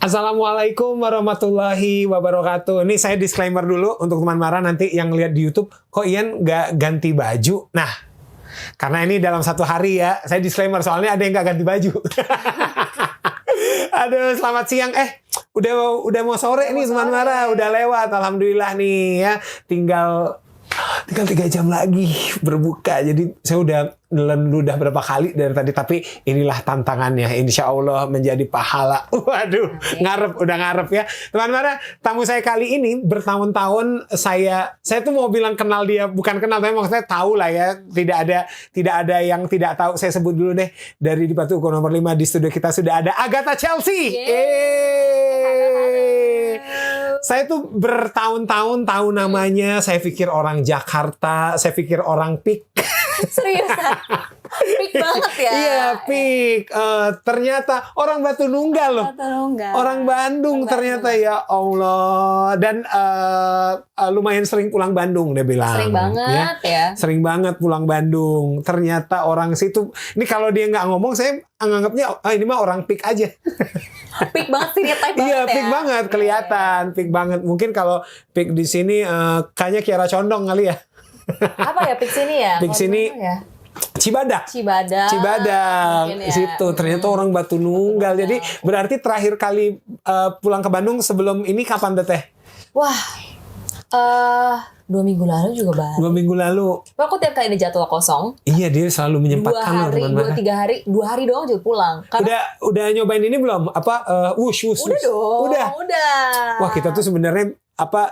Assalamualaikum warahmatullahi wabarakatuh. Ini saya disclaimer dulu untuk teman Mara nanti yang lihat di YouTube. Kok Ian nggak ganti baju? Nah, karena ini dalam satu hari ya. Saya disclaimer soalnya ada yang nggak ganti baju. Aduh, selamat siang. Udah mau sore nih teman Mara. Udah lewat. Alhamdulillah nih ya. Tinggal 3 jam lagi berbuka. Jadi saya udah nelen ludah berapa kali dari tadi. Tapi inilah tantangannya. Insya Allah menjadi pahala. Waduh, udah ngarep ya. Teman Mara, tamu saya kali ini bertahun-tahun saya tuh mau bilang kenal dia. Bukan kenal, tapi maksudnya tahu lah ya. Tidak ada yang tidak tahu. Saya sebut dulu deh. Dari di Batu Uko nomor 5 di studio kita sudah ada Agatha Chelsea. Saya tuh bertahun-tahun tahu namanya. Saya pikir orang Jakarta, saya pikir orang PIK. Seriusan? PIK banget ya? Iya, PIK. Ternyata orang Batu Nunggal loh. Orang Bandung ternyata, ya Allah. Dan lumayan sering pulang Bandung dia bilang. Sering banget ya? Sering banget pulang Bandung. Ternyata orang situ, ini kalau dia nggak ngomong saya anggapnya ini mah orang PIK aja. PIK banget sih, type banget. Iya, ya? PIK banget, kelihatan. PIK banget. Mungkin kalau PIK di sini kayaknya Kiara Condong kali ya. Apa ya PIK sini ya? PIK sini ya? Cibadak. Ya. Situ ternyata orang Batu Nunggal. Jadi berarti terakhir kali pulang ke Bandung sebelum ini kapan Teteh? Wah, 2 minggu lalu juga baru. 2 minggu lalu. Aku tiap kali ada jadwal kosong. Iya, dia selalu 2 menyempatkan hari, 2-3 hari, 2 hari doang juga pulang. Karena Udah nyobain ini belum? Wush. Udah dong. Udah. Wah, kita tuh sebenarnya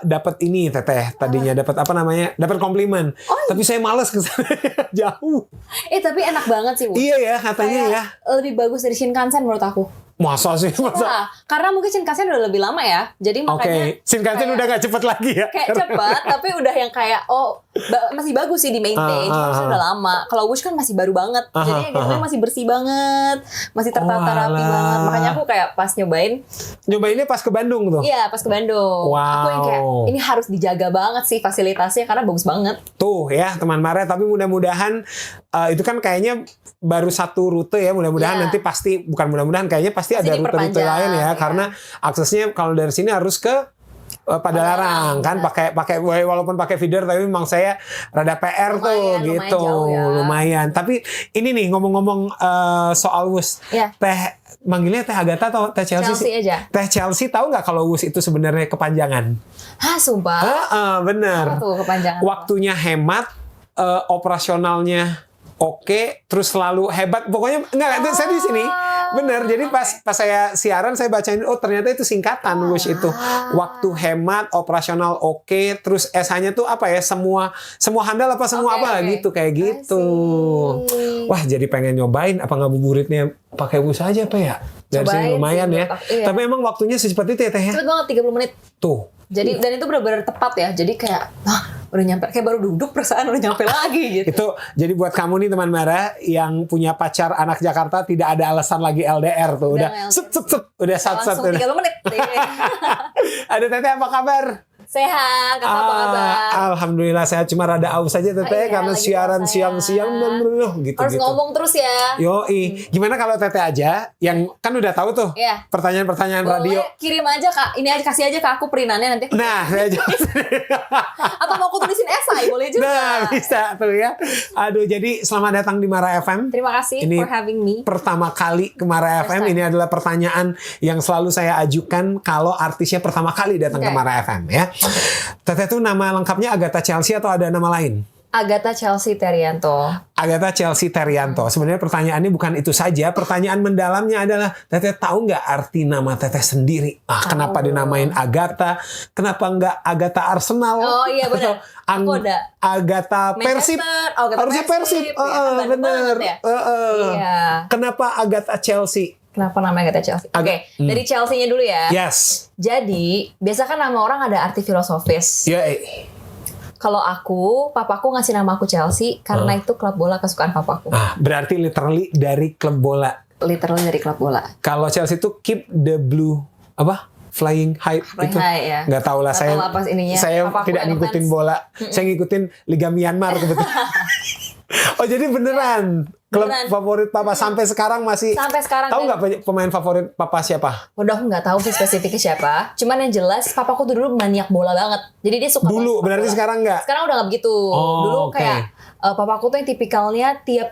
dapat ini Teteh tadinya dapat komplimen. Tapi saya malas ke sana jauh. Tapi enak banget sih. Iya ya katanya ya. Lebih bagus dari Shinkansen menurut aku. Masa sih? Wah, karena mungkin Shinkansen udah lebih lama ya. Jadi makanya Shinkansen udah gak cepet lagi ya. Kayak cepet tapi udah yang kayak masih bagus sih di maintain. Cuma udah lama. Kalau Wush kan masih baru banget. Jadi gambarnya masih bersih banget, masih tertata rapi banget. Makanya aku kayak pas nyobainnya pas ke Bandung tuh. Iya, pas ke Bandung. Wow. Aku yang kayak ini harus dijaga banget sih fasilitasnya karena bagus banget. Tuh ya teman Mara, tapi mudah-mudahan itu kan kayaknya baru satu rute ya. Mudah-mudahan nanti pasti kayaknya pasti ada rute-rute lain ya. Karena aksesnya kalau dari sini harus ke Padalarang kan pakai walaupun pakai feeder tapi memang saya rada PR tuh gitu. Lumayan. Tapi ini nih ngomong-ngomong soal WUS. Teh manggilnya Teh Agatha atau Teh Chelsea? Chelsea aja. Teh Chelsea tahu nggak kalau WUS itu sebenarnya kepanjangan? Hah, sumpah? Bener. Apa tuh kepanjangan? Waktunya hemat, operasionalnya oke, terus selalu hebat. Pokoknya enggak, saya di sini. Bener. Jadi pas saya siaran saya bacain ternyata itu singkatan WUS itu. Waktu hemat, operasional oke, terus SH-nya tuh apa ya? Semua handal apa semua gitu kayak gitu. Wah, jadi pengen nyobain apa ngabuburitnya pakai WUS aja apa ya? Dari sini lumayan ya. Tapi emang waktunya seperti itu ya Teh ya? Cepet banget 30 menit. Tuh. Jadi dan itu benar-benar tepat ya. Jadi kayak udah nyampe, kayak baru duduk perasaan udah nyampe lagi gitu. Itu jadi buat kamu nih teman Mara yang punya pacar anak Jakarta tidak ada alasan lagi LDR tuh. Udah udah sat langsung 30 menit. Ada Teteh apa kabar? Sehat, Kakak apa kabar? Alhamdulillah sehat, cuma rada aus aja Teteh karena siaran siang-siang gitu. Harus ngomong terus ya. Yoi. Gimana kalau Teteh aja yang kan udah tahu tuh pertanyaan-pertanyaan radio. Kirim aja Kak, ini aja kasih aja ke aku perinannya nanti. Nah, saya jawab. Atau mau aku tulisin esai boleh juga. Nah, bisa tuh ya. Aduh, jadi selamat datang di Mara FM. Terima kasih for having me. Pertama kali ke Mara FM. Ini adalah pertanyaan yang selalu saya ajukan kalau artisnya pertama kali datang ke Mara FM ya. Teteh tuh nama lengkapnya Agatha Chelsea atau ada nama lain? Agatha Chelsea Terianto. Agatha Chelsea Terianto. Sebenarnya pertanyaannya bukan itu saja. Pertanyaan mendalamnya adalah Teteh tahu nggak arti nama Teteh sendiri? Kenapa dinamain Agatha? Kenapa nggak Agatha Arsenal? Oh iya benar. Aku ada. Agatha Persib. Harusnya Persib. Benar. Iya. Kenapa Agatha Chelsea? Kenapa namanya Agatha Chelsea? Oke, dari Chelsea-nya dulu ya. Yes. Jadi, biasa kan nama orang ada arti filosofis. Kalau papaku ngasih nama aku Chelsea karena itu klub bola kesukaan papaku. Berarti literally dari klub bola. Literally dari klub bola. Kalau Chelsea itu keep the blue flying high itu. Ya. Nggak tahu lah, saya ininya. Saya tidak ngikutin bola. Saya ngikutin Liga Myanmar kebetulan. Oh jadi beneran klub Beneran. favorit papa sampai sekarang masih. Sampai sekarang. Tahu dan- nggak pemain favorit papa siapa? Udah aku nggak tahu sih spesifiknya siapa. Cuman yang jelas papaku tuh dulu maniak bola banget. Jadi dia suka Dulu banget berarti bola. sekarang nggak? Sekarang udah nggak begitu. Oh, Dulu oke. kayak papaku tuh yang tipikalnya tiap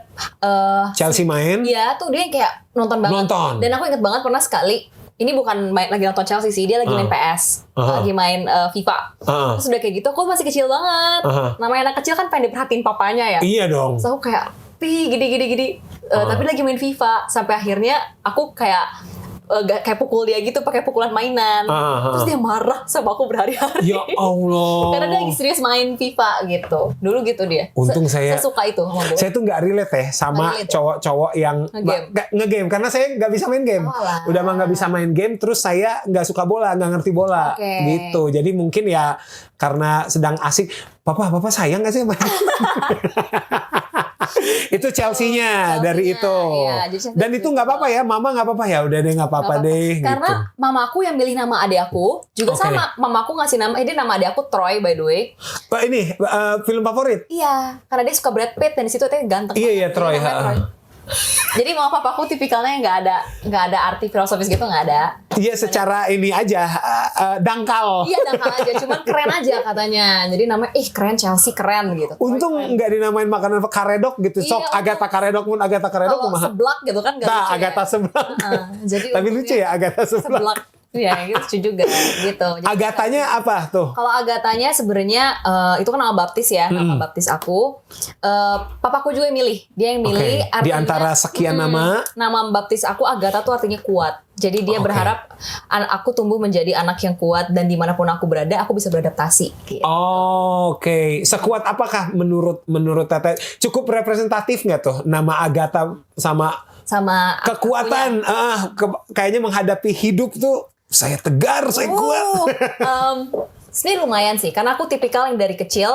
Chelsea main. ya tuh dia yang kayak nonton banget. Nonton. Dan aku inget banget pernah sekali. Ini bukan lagi nonton Chelsea sih, dia lagi main PS, lagi main FIFA. Terus udah kayak gitu, aku masih kecil banget. Namanya anak kecil kan pengen diperhatiin papanya ya. Iya dong. So aku kayak, gini. Tapi lagi main FIFA. Sampai akhirnya aku kayak kayak pukul dia gitu pakai pukulan mainan. Terus dia marah sama aku berhari-hari. Ya Allah. Karena dia lagi serius main FIFA gitu. Dulu gitu dia. Untung saya suka itu sama bola. Saya tuh nggak relate ya sama Nggak relate ya? cowok-cowok yang Nge-game. nge-game karena saya nggak bisa main game. Oh, alah. Udah mah nggak bisa main game, terus saya nggak suka bola, nggak ngerti bola, Oke. gitu. Jadi mungkin ya karena sedang asik, papa sayang nggak sih sama itu Chelsea-nya dari itu. Iya, jadi Chelsea Dan itu nggak apa-apa ya, mama nggak apa-apa ya, udah deh nggak apa-apa deh. Karena gitu. mamaku yang milih nama adik aku juga Oke. sama. Mamaku ngasih nama, ini nama adik aku Troy by the way. Oh, ini film favorit. Iya, karena dia suka Brad Pitt dan di situ dia ganteng. Iya, banget. Troy, Jadi namanya ha. Jadi mama papaku tipikalnya nggak ada arti filosofis gitu, nggak ada. Iya, secara ini aja dangkal. Iya dangkal aja, cuman keren aja katanya. Jadi namanya keren, Chelsea keren gitu. Untung Troy keren. nggak dinamain makanan karedok gitu. Sok Iya, Agatha karedok pun Agatha karedok Kalau kumaha. seblak gitu kan nggak Nah, lucu Agatha ya. seblak. Jadi Tapi lucu ya Agatha seblak. seblak. Iya, gitu lucu juga gitu. Jadi, Agathanya apa tuh? kalau Agathanya sebenarnya itu kan nama baptis ya, nama baptis aku. Papaku juga yang milih. Dia yang milih. Oke. Di antara sekian nama. Nama baptis aku Agatha tuh artinya kuat. Jadi dia Oke. berharap aku tumbuh menjadi anak yang kuat dan dimanapun aku berada, aku bisa beradaptasi. Gitu. Oh, oke. Sekuat apakah menurut Teteh? Cukup representatif nggak tuh nama Agatha sama kekuatan? Kayaknya menghadapi hidup tuh saya tegar, saya kuat. Sebenarnya lumayan sih, karena aku tipikal yang dari kecil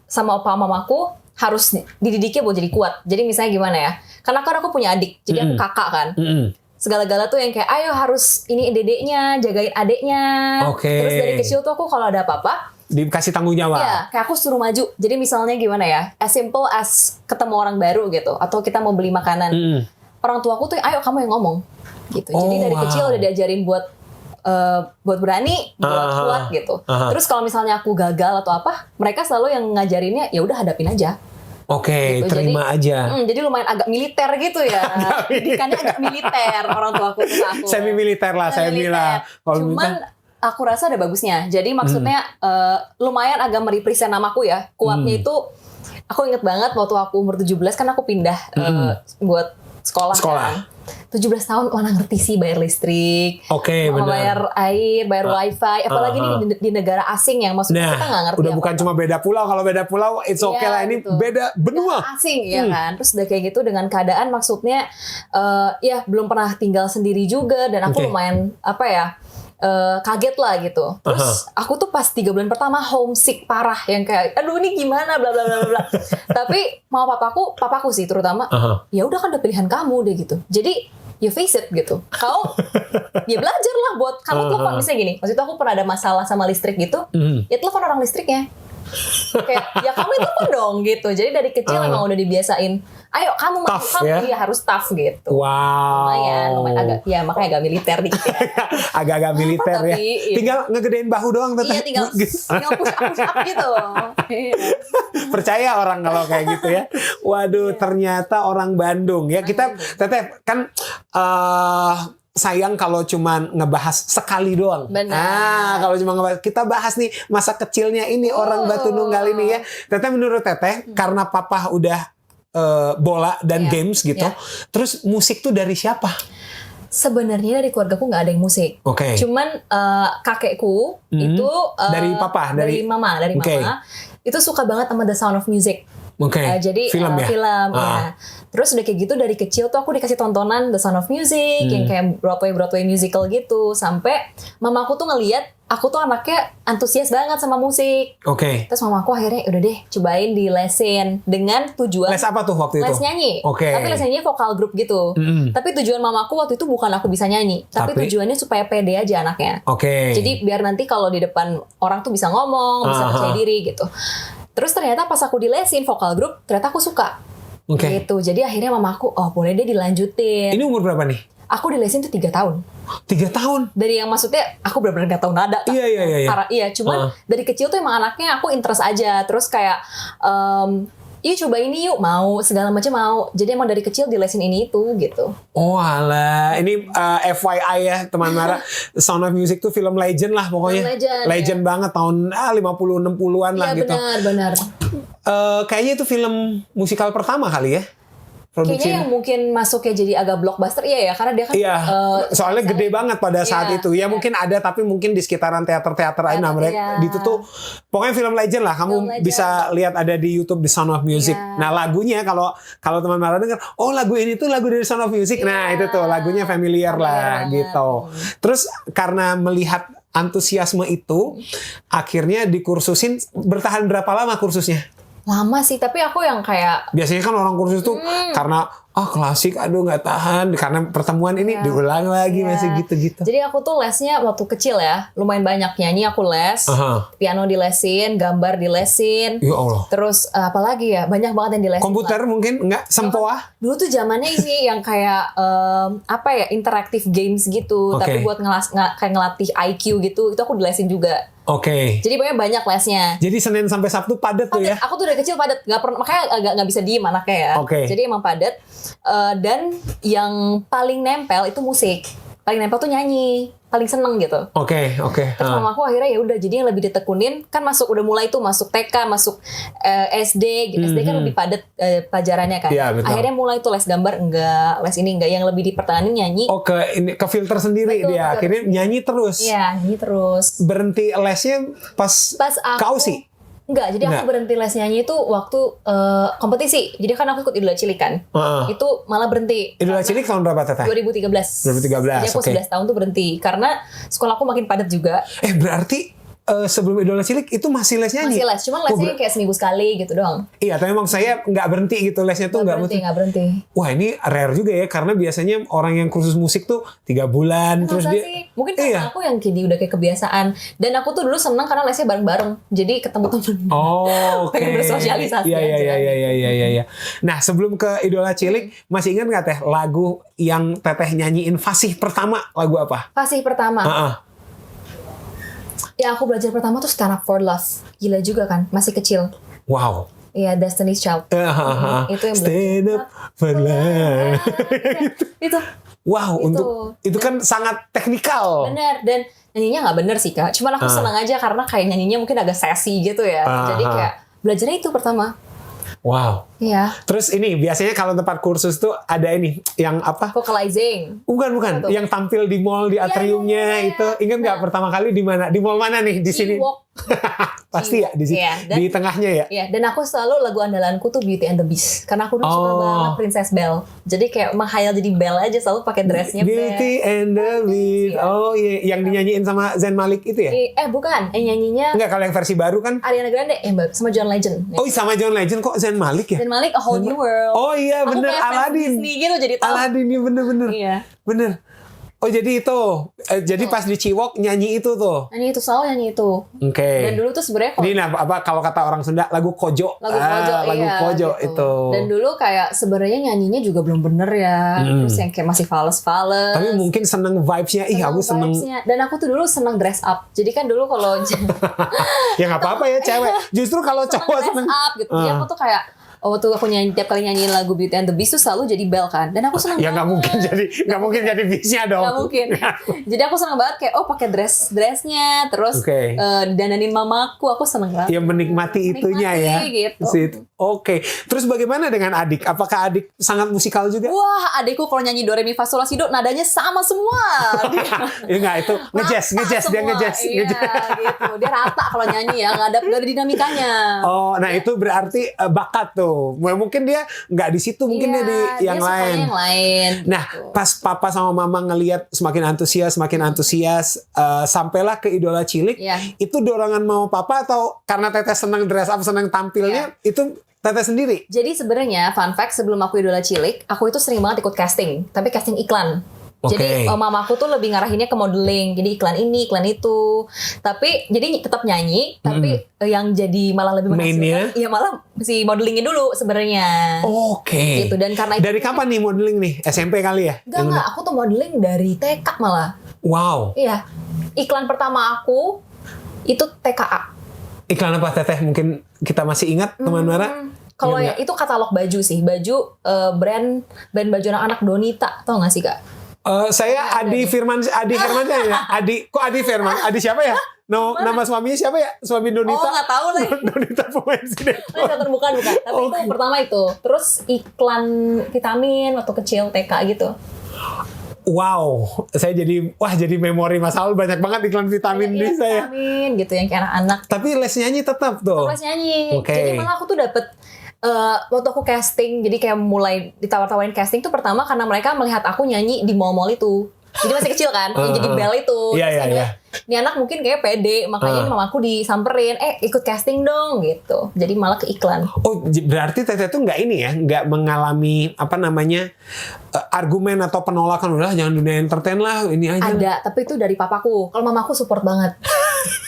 sama opa mamaku harus dididiknya buat jadi kuat. Jadi misalnya gimana ya? Karena kan aku punya adik, jadi aku kakak kan. Segala-gala tuh yang kayak ayo harus ini dedeknya, jagain adeknya. Oke. Terus dari kecil tuh aku kalau ada apa-apa, Dikasih tanggung jawab. iya, kayak aku suruh maju. Jadi misalnya gimana ya? As simple as ketemu orang baru gitu, atau kita mau beli makanan. Orang tuaku tuh, ayo kamu yang ngomong. Gitu. Jadi dari kecil udah diajarin buat berani, buat kuat gitu. Terus kalau misalnya aku gagal atau apa, mereka selalu yang ngajarinnya ya udah hadapin aja. Oke, Gitu. terima aja. Jadi lumayan agak militer gitu ya. Didikannya agak militer orang tuaku ke aku. Semi militer lah, saya bilang. Kalau Cuman aku rasa ada bagusnya. Jadi maksudnya lumayan agak merepresent namaku ya. Kuatnya itu aku inget banget waktu aku umur 17 kan aku pindah buat sekolah. Kan. 17 tahun mana ngerti sih bayar listrik, Oke, benar. bayar air, bayar wifi, apalagi di negara asing yang maksudnya kita nggak ngerti. Udah bukan cuma beda pulau, kalau beda pulau it's okay Iya, lah, ini gitu. beda benua. Asing ya kan. Terus udah kayak gitu dengan keadaan maksudnya ya belum pernah tinggal sendiri juga dan aku Oke. lumayan kaget lah gitu. Terus aku tuh pas 3 bulan pertama homesick parah yang kayak aduh ini gimana bla bla bla bla. Tapi mau papaku sih terutama ya udah kan udah pilihan kamu deh gitu. Jadi you face it gitu. Kau ya belajar lah buat kamu telepon misalnya gini. Waktu itu aku pernah ada masalah sama listrik gitu. Ya telepon orang listriknya. Kayak ya kamu telepon dong gitu. Jadi dari kecil emang udah dibiasain. Ayo kamu Tough, kamu ya? iya harus tough gitu. Wow. Lumayan agak ya makanya agak militer dikit. Agak-agak militer ya. Tapi, iya. Tinggal ngegedein bahu doang Teteh. Iya tinggal push up gitu. Iya. Percaya orang kalau kayak gitu ya. Waduh, ternyata orang Bandung ya. Kita Teteh kan sayang kalau cuma ngebahas sekali doang. Benar. Kalau cuma ngebahas, kita bahas nih masa kecilnya ini orang Batu Nunggal ini ya. Teteh menurut Teteh karena papa udah bola dan games gitu. Terus musik tuh dari siapa? Sebenarnya dari keluargaku nggak ada yang musik. Oke. Cuman kakekku itu Dari papa, dari mama, Oke. itu suka banget sama The Sound of Music. Oke. Jadi film ya. film ya. Terus udah kayak gitu dari kecil tuh aku dikasih tontonan The Sound of Music yang kayak Broadway musical gitu sampai mamaku tuh ngelihat aku tuh anaknya antusias banget sama musik. Oke. Terus mamaku akhirnya udah deh cobain di lesin dengan tujuan Les apa tuh waktu itu? les nyanyi. Oke. Tapi les nyanyi vokal grup gitu. Tapi tujuan mamaku waktu itu bukan aku bisa nyanyi, tapi tujuannya supaya pede aja anaknya. Oke. Jadi biar nanti kalau di depan orang tuh bisa ngomong, bisa percaya diri gitu. Terus ternyata pas aku dilesin vokal grup, ternyata aku suka. Oke. Gitu. Jadi akhirnya mamaku, oh boleh deh dilanjutin. Ini umur berapa nih? Aku dilesin tuh 3 tahun. 3 tahun. Dari yang maksudnya aku benar-benar gak tahu nada. Iya. Iya, cuman dari kecil tuh emang anaknya aku interest aja. Terus kayak yuk coba ini yuk, mau segala macam mau. Jadi emang dari kecil dilesin ini itu gitu. Oh alah, ini FYI ya teman Mara, Sound of Music tuh film legend lah pokoknya. Legend banget tahun 50-60an lah Iya gitu. benar. Kayaknya itu film musikal pertama kali ya. Kayaknya yang mungkin masuknya jadi agak blockbuster ya karena dia kan soalnya gede banget pada saat itu ya mungkin ada tapi mungkin di sekitaran teater-teater aja mereka itu tuh pokoknya film legend lah, kamu bisa lihat ada di YouTube The Sound of Music. Nah lagunya kalau teman Mara dengar oh lagu ini tuh lagu dari Sound of Music, nah itu tuh lagunya familiar lah gitu. Terus karena melihat antusiasme itu akhirnya dikursusin. Bertahan berapa lama kursusnya? Lama sih, tapi aku yang kayak biasanya kan orang kursus tuh karena klasik aduh nggak tahan, karena pertemuan ini diulang lagi masih gitu-gitu. Jadi aku tuh lesnya waktu kecil ya lumayan banyak, nyanyi aku les, piano dilesin, gambar dilesin, ya Allah. Terus apalagi ya banyak banget yang dilesin. Komputer mungkin nggak sempoa. Dulu tuh zamannya ini yang kayak interaktif games gitu, tapi buat kayak ngelatih IQ gitu, itu aku dilesin juga. Jadi pokoknya banyak lesnya. Jadi Senin sampai Sabtu padat tuh ya? Aku tuh dari kecil padat, nggak pernah, makanya nggak bisa diem anaknya ya. Jadi emang padat. Dan yang paling nempel itu musik. Paling nempel tuh nyanyi. Paling seneng gitu. Terus mamaku akhirnya ya udah, jadi yang lebih ditekunin kan udah mulai tuh masuk TK, masuk SD gitu. SD kan lebih padat pelajarannya kan. Akhirnya mulai tuh les gambar enggak, les ini enggak, yang lebih dipertahanin nyanyi. Ke filter sendiri. Betul, dia akhirnya nyanyi terus. Iya, nyanyi terus. Berhenti lesnya pas Kausi? Enggak, jadi aku berhenti les nyanyi itu waktu kompetisi. Jadi kan aku ikut Idola Cilik kan. Itu malah berhenti. Idola Cilik tahun berapa Teteh? 2013. Jadi aku 11 tahun tuh berhenti. Karena sekolah aku makin padat juga. Berarti sebelum Idola Cilik itu masih les nyanyi? Masih les, cuman lesnya kayak seminggu sekali gitu doang. Iya, tapi emang saya nggak berhenti gitu, lesnya tuh nggak berhenti. Wah ini rare juga ya, karena biasanya orang yang kursus musik tuh 3 bulan terus dia. Sih? Mungkin karena aku yang udah kayak kebiasaan, dan aku tuh dulu seneng karena lesnya bareng-bareng, jadi ketemu temen. Pengen bersosialisasi. Iya. Nah sebelum ke Idola Cilik, masih ingat nggak Teh lagu yang Teteh nyanyiin fasih pertama, lagu apa? Fasih pertama. Ya aku belajar pertama tuh Stand Up For Love. Gila juga kan, masih kecil. Wow. Iya, Destiny's Child. Itu yang Stand Up For Love. Itu. Wow, itu kan sangat teknikal. Bener, dan nyanyinya nggak bener sih Kak. Cuman aku senang aja karena kayak nyanyinya mungkin agak sassy gitu ya. Jadi kayak belajarnya itu pertama. Wow. Iya. Terus ini biasanya kalau tempat kursus tuh ada ini yang apa? Vocalizing. Bukan. Yang tampil di mall di atriumnya itu. Ingat nggak pertama kali di mana? Di mall mana nih? Di sini. Pasti ya di sini. Di tengahnya ya. Iya. Dan aku selalu lagu andalanku tuh Beauty and the Beast. Karena aku dulu suka banget Princess Belle. Jadi kayak menghayal jadi Belle aja, selalu pakai dressnya. Beauty and the Beast. Oh iya, yang dinyanyiin sama Zayn Malik itu ya? Bukan. Nyanyinya. Enggak, kalau yang versi baru kan? Ariana Grande. Sama John Legend. Oh sama John Legend, kok Zayn Malik ya? Zayn Malik A Whole New World. Oh iya bener, Aladdin. Disney gitu jadi tahu. Aladdin ya bener. Iya. Bener. Oh jadi itu, jadi pas di Ciwok nyanyi itu tuh. Selalu nyanyi itu. Dan dulu tuh sebenarnya ini kalau kata orang Sunda lagu Kojo. Lagu Kojo gitu. Itu. Dan dulu kayak sebenarnya nyanyinya juga belum bener ya. Terus yang kayak masih fales-fales. Tapi mungkin seneng vibes-nya. Aku seneng. Dan aku tuh dulu seneng dress up. Jadi kan dulu kalau ya nggak apa-apa ya cewek. Justru kalau cowok seneng dress up gitu. Jadi aku tuh kayak waktu aku tiap kali nyanyiin lagu Beauty and the Beast tuh selalu jadi Belle kan, dan aku seneng. Ya nggak mungkin jadi Beast-nya dong. Nggak mungkin. Jadi aku seneng banget kayak pakai dressnya, terus dandanin mamaku, aku seneng banget. Ya menikmati itunya ya. Gitu. Oke. Terus bagaimana dengan adik? Apakah adik sangat musikal juga? Wah, adikku kalau nyanyi Do Re Mi Fa Sol La Si Do nadanya sama semua. Enggak, itu ngejazz dia ngejazz. Iya, gitu. Dia rata kalau nyanyi ya, nggak ada dinamikanya. Oh, nah itu berarti bakat tuh. Mungkin dia nggak di situ, mungkin dia di yang lain. Nah, gitu. Pas papa sama mama ngelihat semakin antusias, sampailah ke Idola Cilik. Itu dorongan mau papa atau karena Teteh senang dress up, senang tampilnya, itu Teteh sendiri? Jadi sebenarnya fun fact, sebelum aku Idola Cilik, aku itu sering banget ikut casting, tapi casting iklan. Jadi mamaku tuh lebih ngarahinnya ke modeling. Jadi iklan ini, iklan itu. Tapi jadi tetap nyanyi, tapi yang jadi malah lebih menghasilkan, ya malah si modelingnya dulu sebenarnya. Oke. Gitu. Dan karena dari kapan nih modeling nih? SMP kali ya? Enggak, aku tuh modeling dari TK malah. Wow. Iya. Iklan pertama aku itu TKA. Iklan apa Teteh? Mungkin kita masih ingat teman Mara? Kalau ya itu katalog baju sih, baju brand baju anak-anak Donita, tau gak sih Kak? Saya Adi Firman ya. Kok Adi Firman? Adi siapa ya? Nama suaminya siapa ya? Suami Donita. Oh, nggak tahu lagi. Donita pemain sinetron. Bukan. Tapi itu pertama itu. Terus iklan vitamin waktu kecil TK gitu. Wow, saya jadi memori masa lalu banyak banget iklan vitamin di saya. Vitamin gitu yang kayak anak-anak. Tapi les nyanyi tetap tuh. Les nyanyi. Okay. Jadi malah aku tuh dapet waktu aku casting, jadi kayak mulai ditawar-tawarin casting tuh pertama karena mereka melihat aku nyanyi di mall-mall itu. Jadi masih kecil kan, yang jadi bel itu. Iya. Ini anak mungkin kayak pede, makanya ini mamaku disamperin, ikut casting dong gitu. Jadi malah ke iklan. Oh, berarti Teteh tuh nggak mengalami argumen atau penolakan, udah jangan dunia entertain lah, ini aja. Ada, tapi itu dari papaku. Kalau mamaku support banget.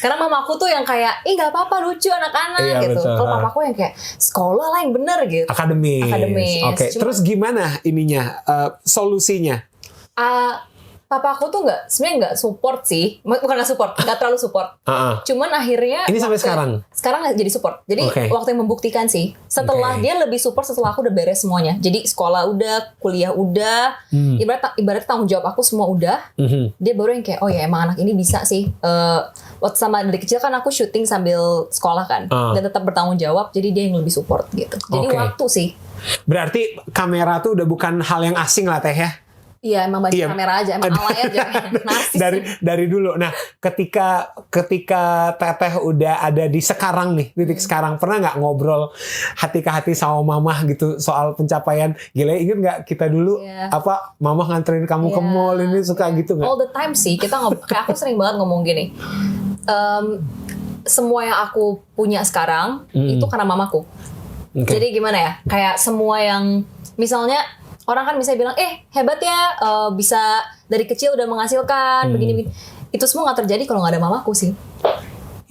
Karena mamaku tuh yang kayak, nggak apa-apa lucu anak-anak gitu. Kalau papaku yang kayak sekolah lah yang bener gitu. Akademis. Oke. Terus gimana ininya solusinya? Papaku tuh sebenarnya nggak support sih, bukan nggak terlalu support. Cuman akhirnya ini sampai sekarang jadi support. Jadi waktu yang membuktikan sih. Setelah dia lebih support setelah aku udah beres semuanya. Jadi sekolah udah, kuliah udah, ibarat tanggung jawab aku semua udah. Dia baru yang kayak, oh ya emang anak ini bisa sih. Waktu sama dari kecil kan aku syuting sambil sekolah kan, dan tetap bertanggung jawab. Jadi dia yang lebih support gitu. Jadi waktu sih. Berarti kamera tuh udah bukan hal yang asing lah Teh ya? Iya, emang baju kamera aja, emang alay aja. Narsis. Dari dulu. Nah, ketika Teteh udah ada di sekarang nih, titik sekarang, pernah nggak ngobrol hati ke hati sama Mamah gitu soal pencapaian? Gila, inget nggak kita dulu Mamah nganterin kamu ke mall ini suka gitu nggak? All the time sih, kayak aku sering banget ngomong gini. Semua yang aku punya sekarang itu karena mamaku. Jadi gimana ya? Kayak semua yang misalnya orang kan bisa bilang, hebat ya, bisa dari kecil udah menghasilkan, begini. Itu semua nggak terjadi kalau nggak ada mamaku sih.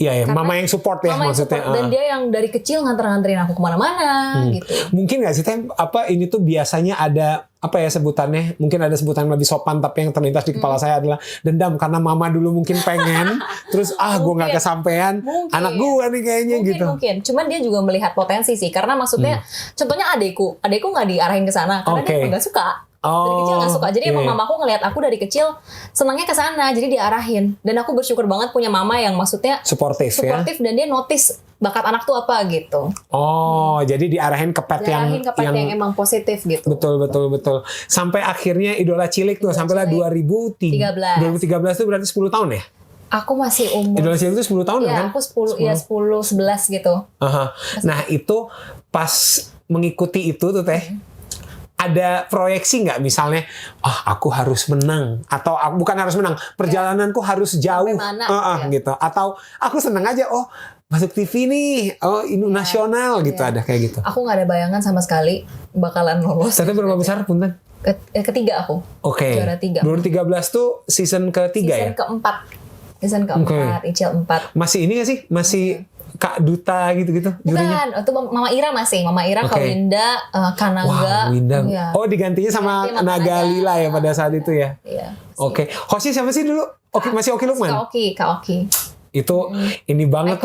Iya, mama yang support ya maksudnya. Support. Dan dia yang dari kecil nganterin aku kemana-mana gitu. Mungkin nggak sih Teh, ini tuh biasanya ada sebutannya, mungkin ada sebutan lebih sopan, tapi yang terlintas di kepala saya adalah dendam karena mama dulu mungkin pengen, terus gue nggak kesampean, anak gue nih kayaknya gitu. Mungkin, cuman dia juga melihat potensi sih, karena maksudnya, contohnya adekku nggak diarahin ke sana karena dia nggak suka. Dari kecil nggak suka, jadi emang mamaku ngelihat aku dari kecil senangnya ke sana, jadi diarahin. Dan aku bersyukur banget punya mama yang maksudnya suportif ya? Dan dia notice bakat anak tuh apa gitu. Jadi diarahin ke pet yang emang positif gitu. Betul. Sampai akhirnya Idola Cilik tuh sampailah 2013 tuh berarti 10 tahun ya? Aku masih umur. Idola Cilik itu 10 tahun kan? Aku 10, 11 gitu. Nah itu pas mengikuti itu tuh Teh, ada proyeksi nggak misalnya, aku harus menang, atau bukan harus menang, perjalananku harus jauh, gitu, atau aku seneng aja, masuk TV nih, ini nasional gitu, ada kayak gitu. Aku nggak ada bayangan sama sekali bakalan lolos. Tapi berapa besar punten? Ketiga aku. Juara 3. 2013 tuh season ketiga ya? Season keempat, Icil 4. Masih ini nggak sih? Masih Kak Duta gitu-gitu? Bukan, itu Mama Ira masih. Mama Ira, Kak Winda, Kanaga. Winda. Digantinya sama Naga Lila ya pada saat itu ya? Iya. Oke. Hostnya siapa sih dulu? Masih Oki Lukman? Kak Oki. Itu ini banget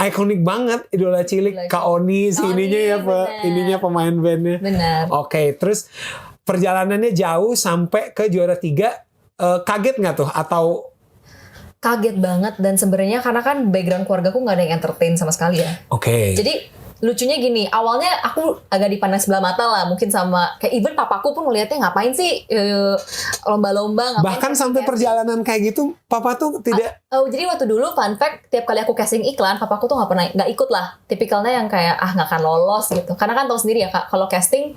ikonik banget Idola Cilik. Kak Oni ininya ya, ininya pemain bandnya. Benar. Oke, terus perjalanannya jauh sampai ke juara 3. Kaget nggak tuh? Atau kaget banget, dan sebenarnya karena kan background keluargaku nggak ada yang entertain sama sekali ya. Jadi lucunya gini, awalnya aku agak dipandang sebelah mata lah, mungkin sama kayak even papaku pun ngeliatnya ngapain sih lomba-lomba. Bahkan sampai perjalanan kayak gitu, papa tuh tidak. Jadi waktu dulu fun fact, tiap kali aku casting iklan, papaku tuh nggak ikut lah. Tipikalnya yang kayak nggak akan lolos gitu. Karena kan tahu sendiri ya Kak, kalau casting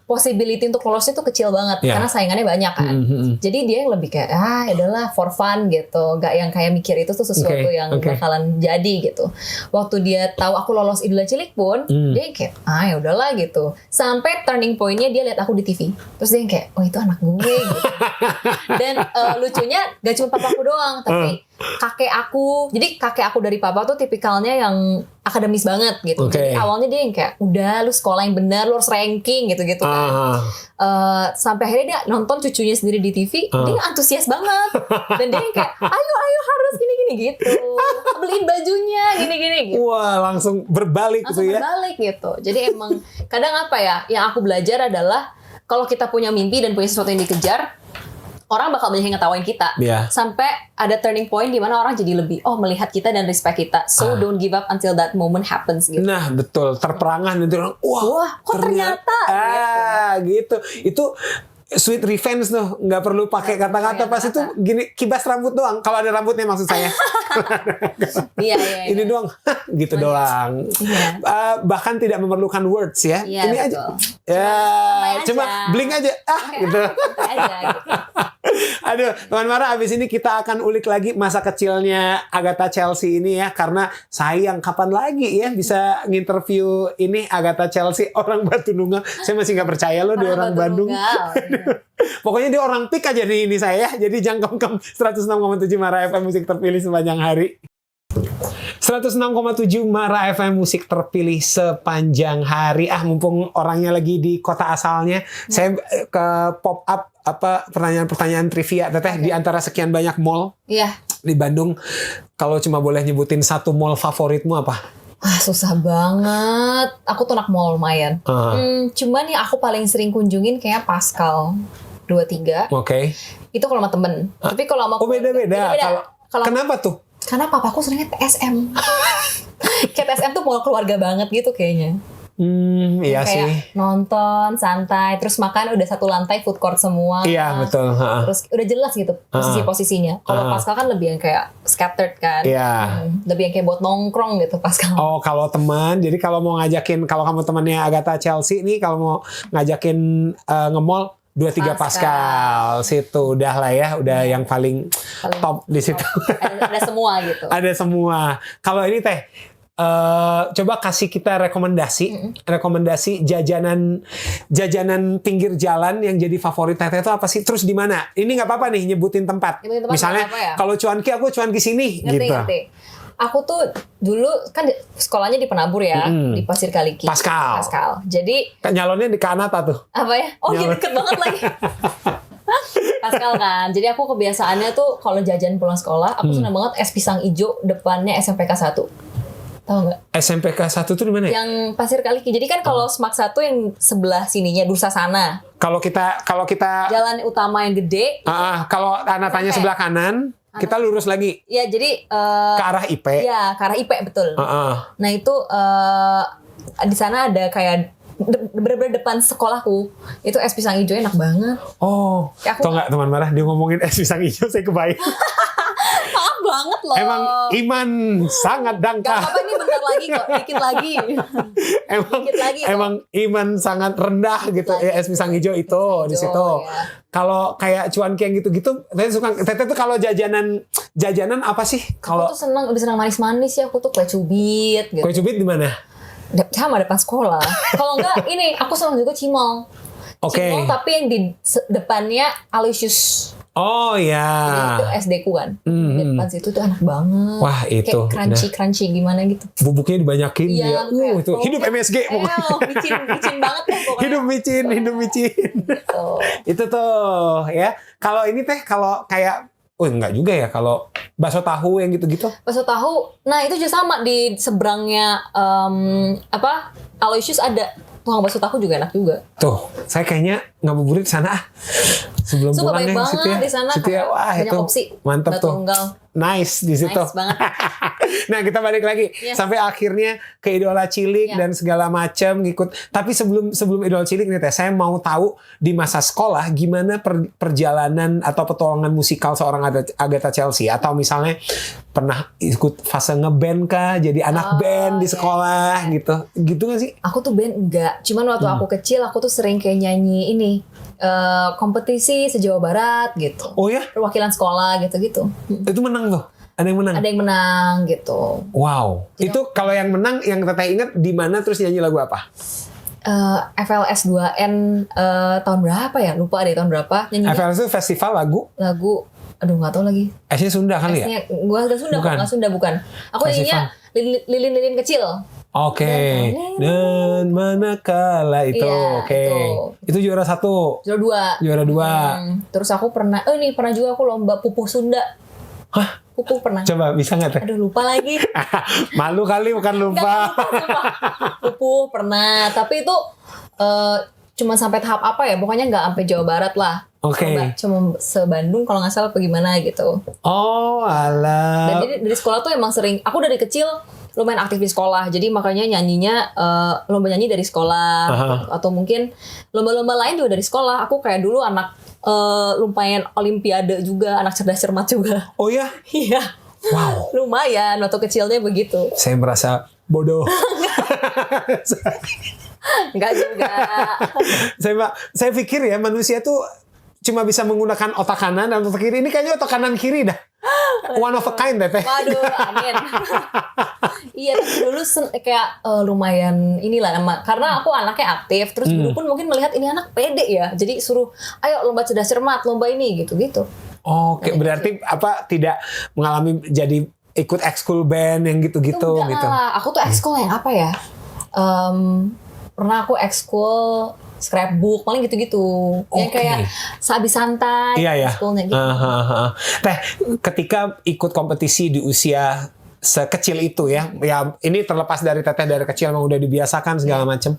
possibility untuk lolosnya tuh kecil banget karena saingannya banyak kan. Jadi dia yang lebih kayak adalah for fun gitu, gak yang kayak mikir itu tuh sesuatu yang bakalan jadi gitu. Waktu dia tahu aku lolos Idola Cilik pun dia yang kayak ya udahlah gitu. Sampai turning pointnya dia lihat aku di TV, terus dia yang kayak oh itu anak gue gitu. Dan lucunya gak cuma papaku doang, tapi kakek aku. Jadi kakek aku dari papa tuh tipikalnya yang akademis banget gitu. Jadi awalnya dia yang kayak udah lu sekolah yang benar, lu harus ranking gitu-gitu kan. Sampai akhirnya dia nonton cucunya sendiri di TV, dia antusias banget. Dan dia yang kayak ayo harus gini-gini gitu. Beliin bajunya gini-gini gitu. Wah, langsung berbalik langsung gitu ya. Berbalik gitu. Jadi emang kadang apa ya, yang aku belajar adalah kalau kita punya mimpi dan punya sesuatu yang dikejar, orang bakal banyak yang ngetawain kita. Sampai ada turning point di mana orang jadi lebih melihat kita dan respect kita. So don't give up until that moment happens gitu. Nah, betul. Terperangah nanti orang, wah kok ternyata gitu. Itu sweet revenge tuh, nggak perlu pakai kata-kata pas itu gini, kibas rambut doang. Kalau ada rambutnya maksud saya. Iya. Ini doang, gitu doang. Bahkan tidak memerlukan words ya. Ini betul. aja. Cuma blink aja, gitu. Aduh, teman Mara, abis ini kita akan ulik lagi masa kecilnya Agatha Chelsea ini ya, karena sayang kapan lagi ya bisa nginterview ini Agatha Chelsea orang Batu Nunggal. Saya masih nggak percaya loh dia orang Bandung. Pokoknya dia orang pik aja nih ini saya. Jadi jangkem 106,7 Mara FM musik terpilih sepanjang hari. 106,7 Mara FM musik terpilih sepanjang hari. Mumpung orangnya lagi di kota asalnya, saya ke pop up pertanyaan trivia Teteh di antara sekian banyak mall di Bandung. Kalau cuma boleh nyebutin satu mall favoritmu apa? Susah banget. Aku tuh anak mall lumayan. Cuman yang aku paling sering kunjungin kayak Pascal 23. Itu kalau sama temen. Tapi kalau sama beda-beda. Kalau kenapa tuh? Karena papaku seringnya TSM. Kayak TSM tuh mall keluarga banget gitu kayaknya. Iya kayak sih. Nonton santai, terus makan udah satu lantai food court semua. Iya betul. Terus udah jelas gitu posisinya. Kalau Pascal kan lebih yang kayak scattered kan. Lebih yang kayak buat nongkrong gitu Pascal. Oh kalau teman, jadi kalau mau ngajakin, kalau kamu temannya Agatha Chelsea nih, kalau mau ngajakin nge-mall 23 Pascal situ udah lah ya, udah yang paling top di situ. Ada semua gitu. Ada semua. Kalau ini Teh, coba kasih kita rekomendasi jajanan pinggir jalan yang jadi favorit Teteh itu apa sih? Terus di mana? Ini nggak apa-apa nih nyebutin tempat. Misalnya kalau cuanki aku cuanki sini gitu. Ngerti. Aku tuh dulu kan sekolahnya di Penabur ya, di Pasir Kaliki. Pascal. Jadi nyalonnya di Kanata tuh. Apa ya? Oh iya deket banget lagi. Pascal kan. Jadi aku kebiasaannya tuh kalau jajan pulang sekolah, aku senang banget es pisang ijo depannya SMPK 1. Tahu nggak? SMPK 1 tuh di mana ya? Yang Pasir Kaliki. Jadi kan kalau Smak 1 yang sebelah sininya Dursasana. Kalau kita jalan utama yang gede. Kalau anak tanya sebelah kanan, kita lurus lagi. Ya, jadi ke arah IP. Iya, ke arah IP betul. Nah, itu di sana ada kayak bener-bener depan sekolahku. Itu es pisang hijau enak banget. Oh. Tau nggak teman Marah dia ngomongin es pisang hijau saya kebayang. Maaf banget loh. Emang iman sangat dangkal. Gak apa-apa ini bentar lagi kok, dikit lagi. Emang iman sangat rendah gitu ya, es pisang hijau itu di situ. Ya. Kalau kayak cuanki yang gitu-gitu, Teteh tuh kalau jajanan apa sih? Kalau aku tuh lebih senang manis-manis ya, aku tuh kue cubit gitu. Kue cubit di mana? Sama depan sekolah. Kalau enggak ini aku senang juga cimol. Cimol tapi yang di depannya Aloysius. Oh ya. Itu SD ku kan. Di depan situ tuh enak banget. Wah itu. Kayak crunchy gimana gitu. Bubuknya dibanyakin ya. Itu hidup MSG pokoknya. Micin banget ya pokoknya. Hidup micin. Gitu. Itu tuh ya. Kalau ini Teh kalau kayak enggak juga ya kalau bakso tahu yang gitu-gitu. Bakso tahu. Nah, itu juga sama di seberangnya Aloysius ada tukang bakso tahu juga enak juga. Tuh, saya kayaknya ngabuburit sana sebelum pulang ya situ ya. Di sana wah itu opsi. Mantap tuh. Nice di situ. Nice banget. Nah, kita balik lagi sampai akhirnya ke Idola Cilik dan segala macam ngikut. Tapi sebelum Idola Cilik nih Teh, saya mau tahu di masa sekolah gimana perjalanan atau petualangan musikal seorang Agatha Chelsea, atau misalnya pernah ikut fase ngeband kah, jadi anak band di sekolah gitu. Gitu nggak sih? Aku tuh band enggak. Cuman waktu aku kecil aku tuh sering kayak nyanyi ini kompetisi se-Jawa Barat gitu. Oh ya? Perwakilan sekolah gitu-gitu. Itu menang tuh? Ada yang menang? Ada yang menang gitu. Wow. Jadi Itu kalau yang menang, yang Teteh inget di mana terus nyanyi lagu apa? FLS 2N tahun berapa ya? Lupa deh tahun berapa. Nyanyi FLS itu festival lagu? aduh nggak tahu lagi. S-nya Sunda kali ya? S-nya gua nggak Sunda, Bukan. nggak Sunda bukan. Aku nyanyinya lilin-lilin kecil. Oke. Dan manakala itu. Iya, Oke. Itu juara 1. Juara 2. Juara 2. Terus aku pernah, pernah juga aku lomba pupuh Sunda. Hah? Pupuh pernah. Coba bisa nggak Teh? Aduh lupa lagi. Malu kali bukan lupa. Nggak lupa, sumpah. Pupuh pernah. Tapi itu cuma sampai tahap apa ya? Pokoknya nggak sampai Jawa Barat lah. Oke. Cuma se-Bandung kalau nggak salah apa gimana gitu. Oh alah. Dan jadi dari sekolah tuh emang sering, aku dari kecil lumayan aktif di sekolah, jadi makanya nyanyinya lomba nyanyi dari sekolah. Atau mungkin lomba-lomba lain juga dari sekolah. Aku kayak dulu anak lumayan olimpiade juga, anak cerdas cermat juga. Oh ya? Iya. Wow. Lumayan waktu kecilnya begitu. Saya merasa bodoh. Enggak juga. saya pikir ya manusia tuh cuma bisa menggunakan otak kanan dan otak kiri. Ini kayaknya otak kanan kiri dah. One of a kind, Teteh. Waduh, amin. Iya, tapi dulu kayak lumayan inilah, karena aku anaknya aktif, terus guru pun mungkin melihat ini anak pede ya, jadi suruh, ayo lomba cerdas cermat, lomba ini gitu-gitu. Oke, berarti apa tidak mengalami jadi ikut ekskul band yang gitu-gitu Enggak gitu. lah, aku tuh ekskul yang apa ya? Pernah aku ekskul scrapbook, paling gitu-gitu. Yang kayak sehabis santai, ekskulnya gitu. Teh, ketika ikut kompetisi di usia sekecil itu ya ini terlepas dari Teteh dari kecil emang udah dibiasakan segala macam.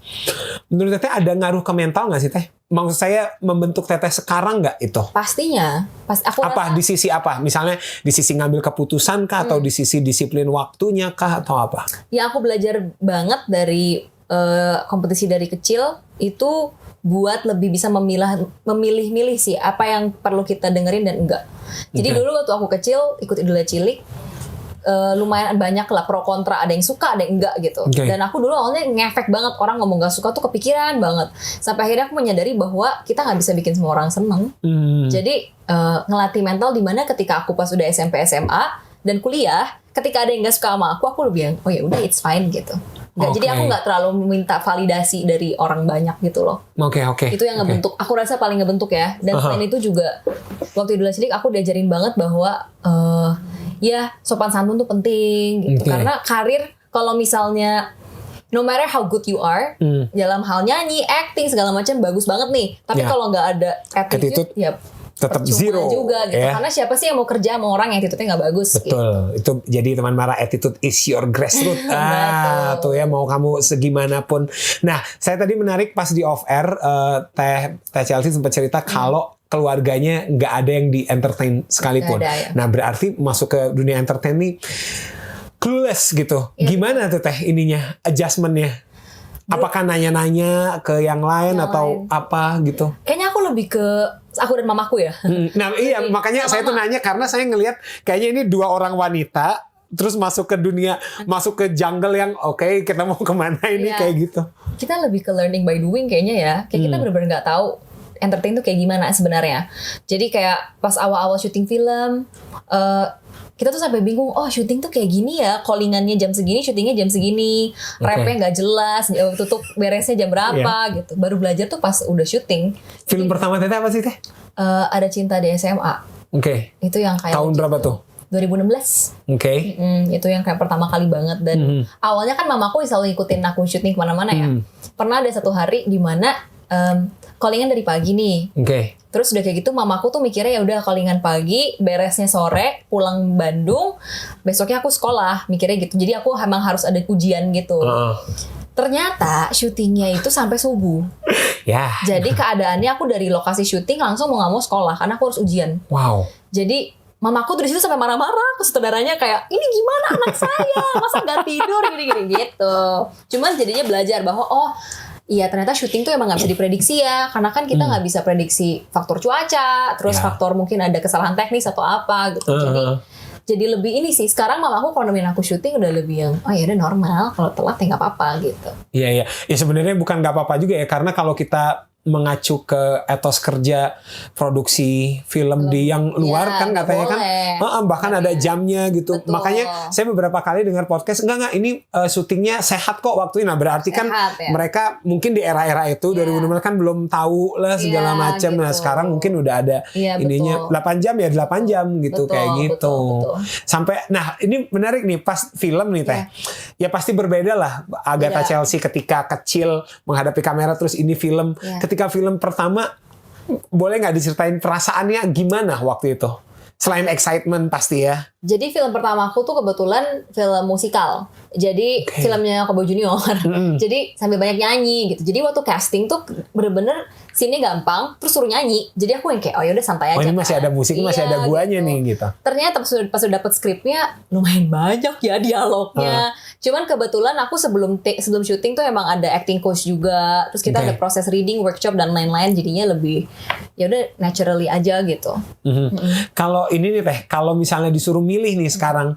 Menurut Teteh ada ngaruh ke mental nggak sih Teh? Maksud saya membentuk Teteh sekarang nggak itu? Pastinya. Aku apa rasa, di sisi apa? Misalnya di sisi ngambil keputusan kah atau di sisi disiplin waktunya kah atau apa? Ya aku belajar banget dari kompetisi dari kecil itu buat lebih bisa memilih-milih sih apa yang perlu kita dengerin dan enggak. Jadi dulu waktu aku kecil ikut Idola Cilik lumayan banyak lah pro kontra, ada yang suka ada yang enggak gitu. Dan aku dulu awalnya ngefek banget, orang ngomong gak suka tuh kepikiran banget. Sampai akhirnya aku menyadari bahwa kita nggak bisa bikin semua orang seneng. Jadi ngelatih mental dimana ketika aku pas udah SMP SMA dan kuliah, ketika ada yang gak suka sama aku lebih yang oh ya udah it's fine gitu. Jadi aku nggak terlalu meminta validasi dari orang banyak gitu loh. Itu yang ngebentuk. Aku rasa paling ngebentuk ya. Dan selain itu juga waktu Idola Cilik aku diajarin banget bahwa ya sopan santun tuh penting gitu. Karena karir kalau misalnya no matter how good you are dalam hal nyanyi, acting segala macam bagus banget nih. Tapi kalau nggak ada attitude ya tetap zero juga gitu. Karena siapa sih yang mau kerja sama orang yang attitude-nya nggak bagus? Betul. Gitu. Itu jadi teman Mara, attitude is your grassroots. Tuh ya mau kamu segimanapun. Nah, saya tadi menarik pas di off air Teh Chelsea sempat cerita kalau keluarganya nggak ada yang di entertain sekalipun. Ada, ya. Nah, berarti masuk ke dunia entertain nih clueless gitu. Gimana tuh Teh ininya adjustmentnya? Apakah nanya-nanya ke yang lain atau apa gitu? Kayaknya aku lebih ke aku dan mamaku ya. Nah iya makanya saya tuh nanya karena saya ngelihat kayaknya ini dua orang wanita terus masuk ke dunia, masuk ke jungle yang oke, kita mau kemana ini kayak gitu. Kita lebih ke learning by doing kayaknya ya. Kayak kita benar-benar nggak tahu entertain tuh kayak gimana sebenarnya. Jadi kayak pas awal-awal syuting film, kita tuh sampai bingung, oh syuting tuh kayak gini ya, callingannya jam segini, syutingnya jam segini, rapnya nggak jelas, tutup beresnya jam berapa gitu. Baru belajar tuh pas udah syuting. Film pertama Teteh apa sih Teh? Ada Cinta di SMA. Itu yang kayak tahun berapa tuh? 2016. Itu yang kayak pertama kali banget. Dan awalnya kan mamaku selalu ngikutin aku syuting kemana-mana ya. Pernah ada satu hari di mana callingan dari pagi nih. Terus udah kayak gitu mamaku tuh mikirnya ya udah callingan pagi, beresnya sore, pulang Bandung, besoknya aku sekolah, mikirnya gitu. Jadi aku emang harus ada ujian gitu. Ternyata syutingnya itu sampai subuh. Jadi keadaannya aku dari lokasi syuting langsung mau nggak mau sekolah karena aku harus ujian. Jadi mamaku tuh di situ sampai marah-marah ke saudaranya kayak ini gimana anak saya masa nggak tidur gini-gini gitu. Cuman jadinya belajar bahwa iya ternyata syuting tuh emang nggak bisa diprediksi ya, karena kan kita nggak bisa prediksi faktor cuaca, terus faktor mungkin ada kesalahan teknis atau apa gitu. Jadi jadi lebih ini sih. Sekarang mamaku kalau nemenin aku syuting udah lebih yang oh ya udah normal, kalau telat ya nggak apa-apa gitu. Iya iya. Ya sebenarnya bukan nggak apa-apa juga ya, karena kalau kita mengacu ke etos kerja produksi film di yang luar Ya, kan nggak katanya boleh. kan bahkan ada jamnya gitu. Betul. Makanya saya beberapa kali dengar podcast enggak ini syutingnya sehat kok waktu ini. Nah berarti kan Sehat, ya. mereka mungkin di era-era itu Ya. 2016 kan belum tahu lah segala Ya, macam. Nah gitu. sekarang mungkin udah ada Iya, ininya betul. 8 jam ya 8 jam gitu Betul, kayak gitu. betul. Sampai nah ini menarik nih pas film nih Teh. Ya pasti berbeda lah Agatha Iya. Chelsea ketika kecil menghadapi kamera terus ini film. Iya. Ketika film pertama boleh nggak diceritain perasaannya gimana waktu itu? Selain excitement pasti ya. Jadi film pertama aku tuh kebetulan film musikal. Jadi filmnya Kobo Junior. Jadi sambil banyak nyanyi gitu. Jadi waktu casting tuh bener-bener scene-nya gampang, terus suruh nyanyi. Jadi aku yang kayak oh yaudah santai aja. Oh ini masih ada musik, masih Iya, ada guanya gitu. nih gitu. Ternyata pas udah dapet skripnya lumayan banyak ya dialognya. Cuman kebetulan aku sebelum syuting tuh emang ada acting coach juga. Terus kita Oke. ada proses reading, workshop dan lain-lain. Jadinya lebih ya udah naturally aja gitu. Kalau ini nih Teh, kalau misalnya disuruh milih nih sekarang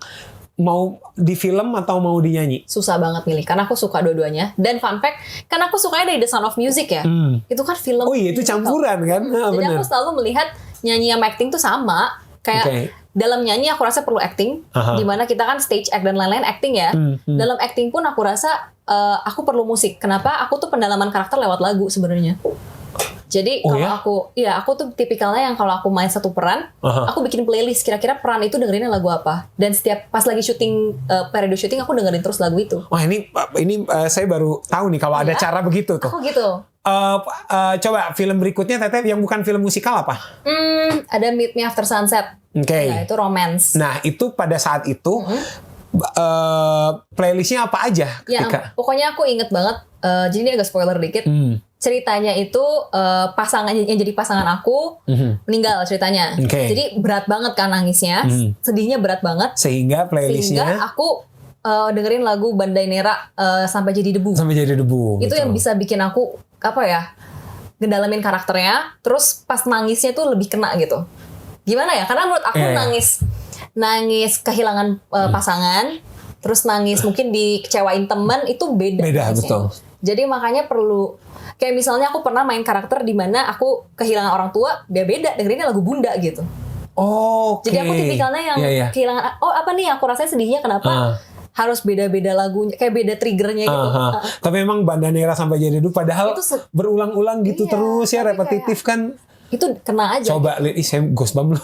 mau di film atau mau di nyanyi? Susah banget milih karena aku suka dua-duanya. Dan fun fact, kan aku sukanya dari The Sound of Music ya. Itu kan film. Oh iya itu musical. campuran kan? Nah, Jadi bener. aku selalu melihat nyanyi sama acting tuh sama. Kayak Oke. dalam nyanyi aku rasa perlu acting. Aha. Dimana kita kan stage act dan lain-lain acting ya. Dalam acting pun aku rasa aku perlu musik. Kenapa? Aku tuh pendalaman karakter lewat lagu sebenarnya. Jadi Oh kalau ya? aku tuh tipikalnya yang kalau aku main satu peran, Aha. aku bikin playlist kira-kira peran itu dengerinnya lagu apa. Dan setiap pas lagi syuting periode syuting aku dengerin terus lagu itu. Wah ini saya baru tahu nih kalau ada Iya? cara begitu tuh. Aku gitu. Coba film berikutnya Teteh yang bukan film musikal apa? Ada Meet Me After Sunset. Oke. Nah, itu romance. Nah itu pada saat itu playlistnya apa aja Ya, ketika? pokoknya aku inget banget. Jadi ini agak spoiler dikit. Ceritanya itu pasangan yang jadi pasangan aku meninggal ceritanya. Oke. Jadi berat banget kan nangisnya, sedihnya berat banget. Sehingga playlistnya Sehingga aku dengerin lagu Bandai Nera sampai jadi debu. sampai jadi debu. Itu gitu. yang bisa bikin aku apa ya? Ngedalamin karakternya, terus pas nangisnya tuh lebih kena gitu. Gimana ya? Karena menurut aku Iya, iya. nangis kehilangan pasangan, terus nangis mungkin dikecewain teman itu beda. Beda, nangisnya. betul. Jadi makanya perlu kayak misalnya aku pernah main karakter di mana aku kehilangan orang tua, beda dengerinnya lagu Bunda gitu. Oh, oke. Jadi aku tipikalnya yang Iya, iya. kehilangan apa nih aku rasanya sedihnya kenapa harus beda-beda lagunya, kayak beda triggernya gitu. Tapi memang Bandanera sampai jadi debu padahal Itu berulang-ulang gitu Iya, terus ya tapi repetitif kan. Itu kena aja. Coba saya Ghostbump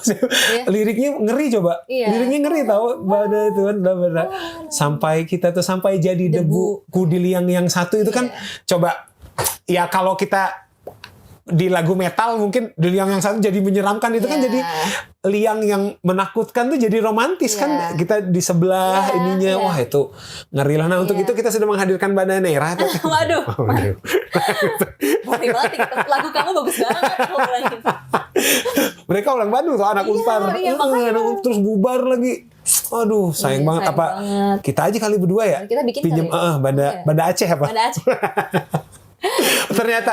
liriknya ngeri coba. Iya. Liriknya ngeri tahu badai Tuhan benar. Sampai kita tuh sampai jadi debu kudiliang yang satu itu kan coba ya kalau kita di lagu metal mungkin liang yang satu jadi menyeramkan itu kan Iya. jadi liang yang menakutkan tuh jadi romantis kan Iya. kita di sebelah Iya, ininya iya. wah itu ngeri lah. Nah untuk Iya. itu kita sudah menghadirkan Bandanera. Waduh. Waduh. Mati-mati. Lagu kamu bagus banget. kalau bilang gitu. Mereka orang Bandung tuh anak Iya, Unpar. iya, makanya. Terus bubar lagi. Aduh, sayang Iya, banget sayang apa banget. kita aja kali berdua ya? Kita bikin pinjem kali. Iya. Banda Aceh apa? Ada aja. Ternyata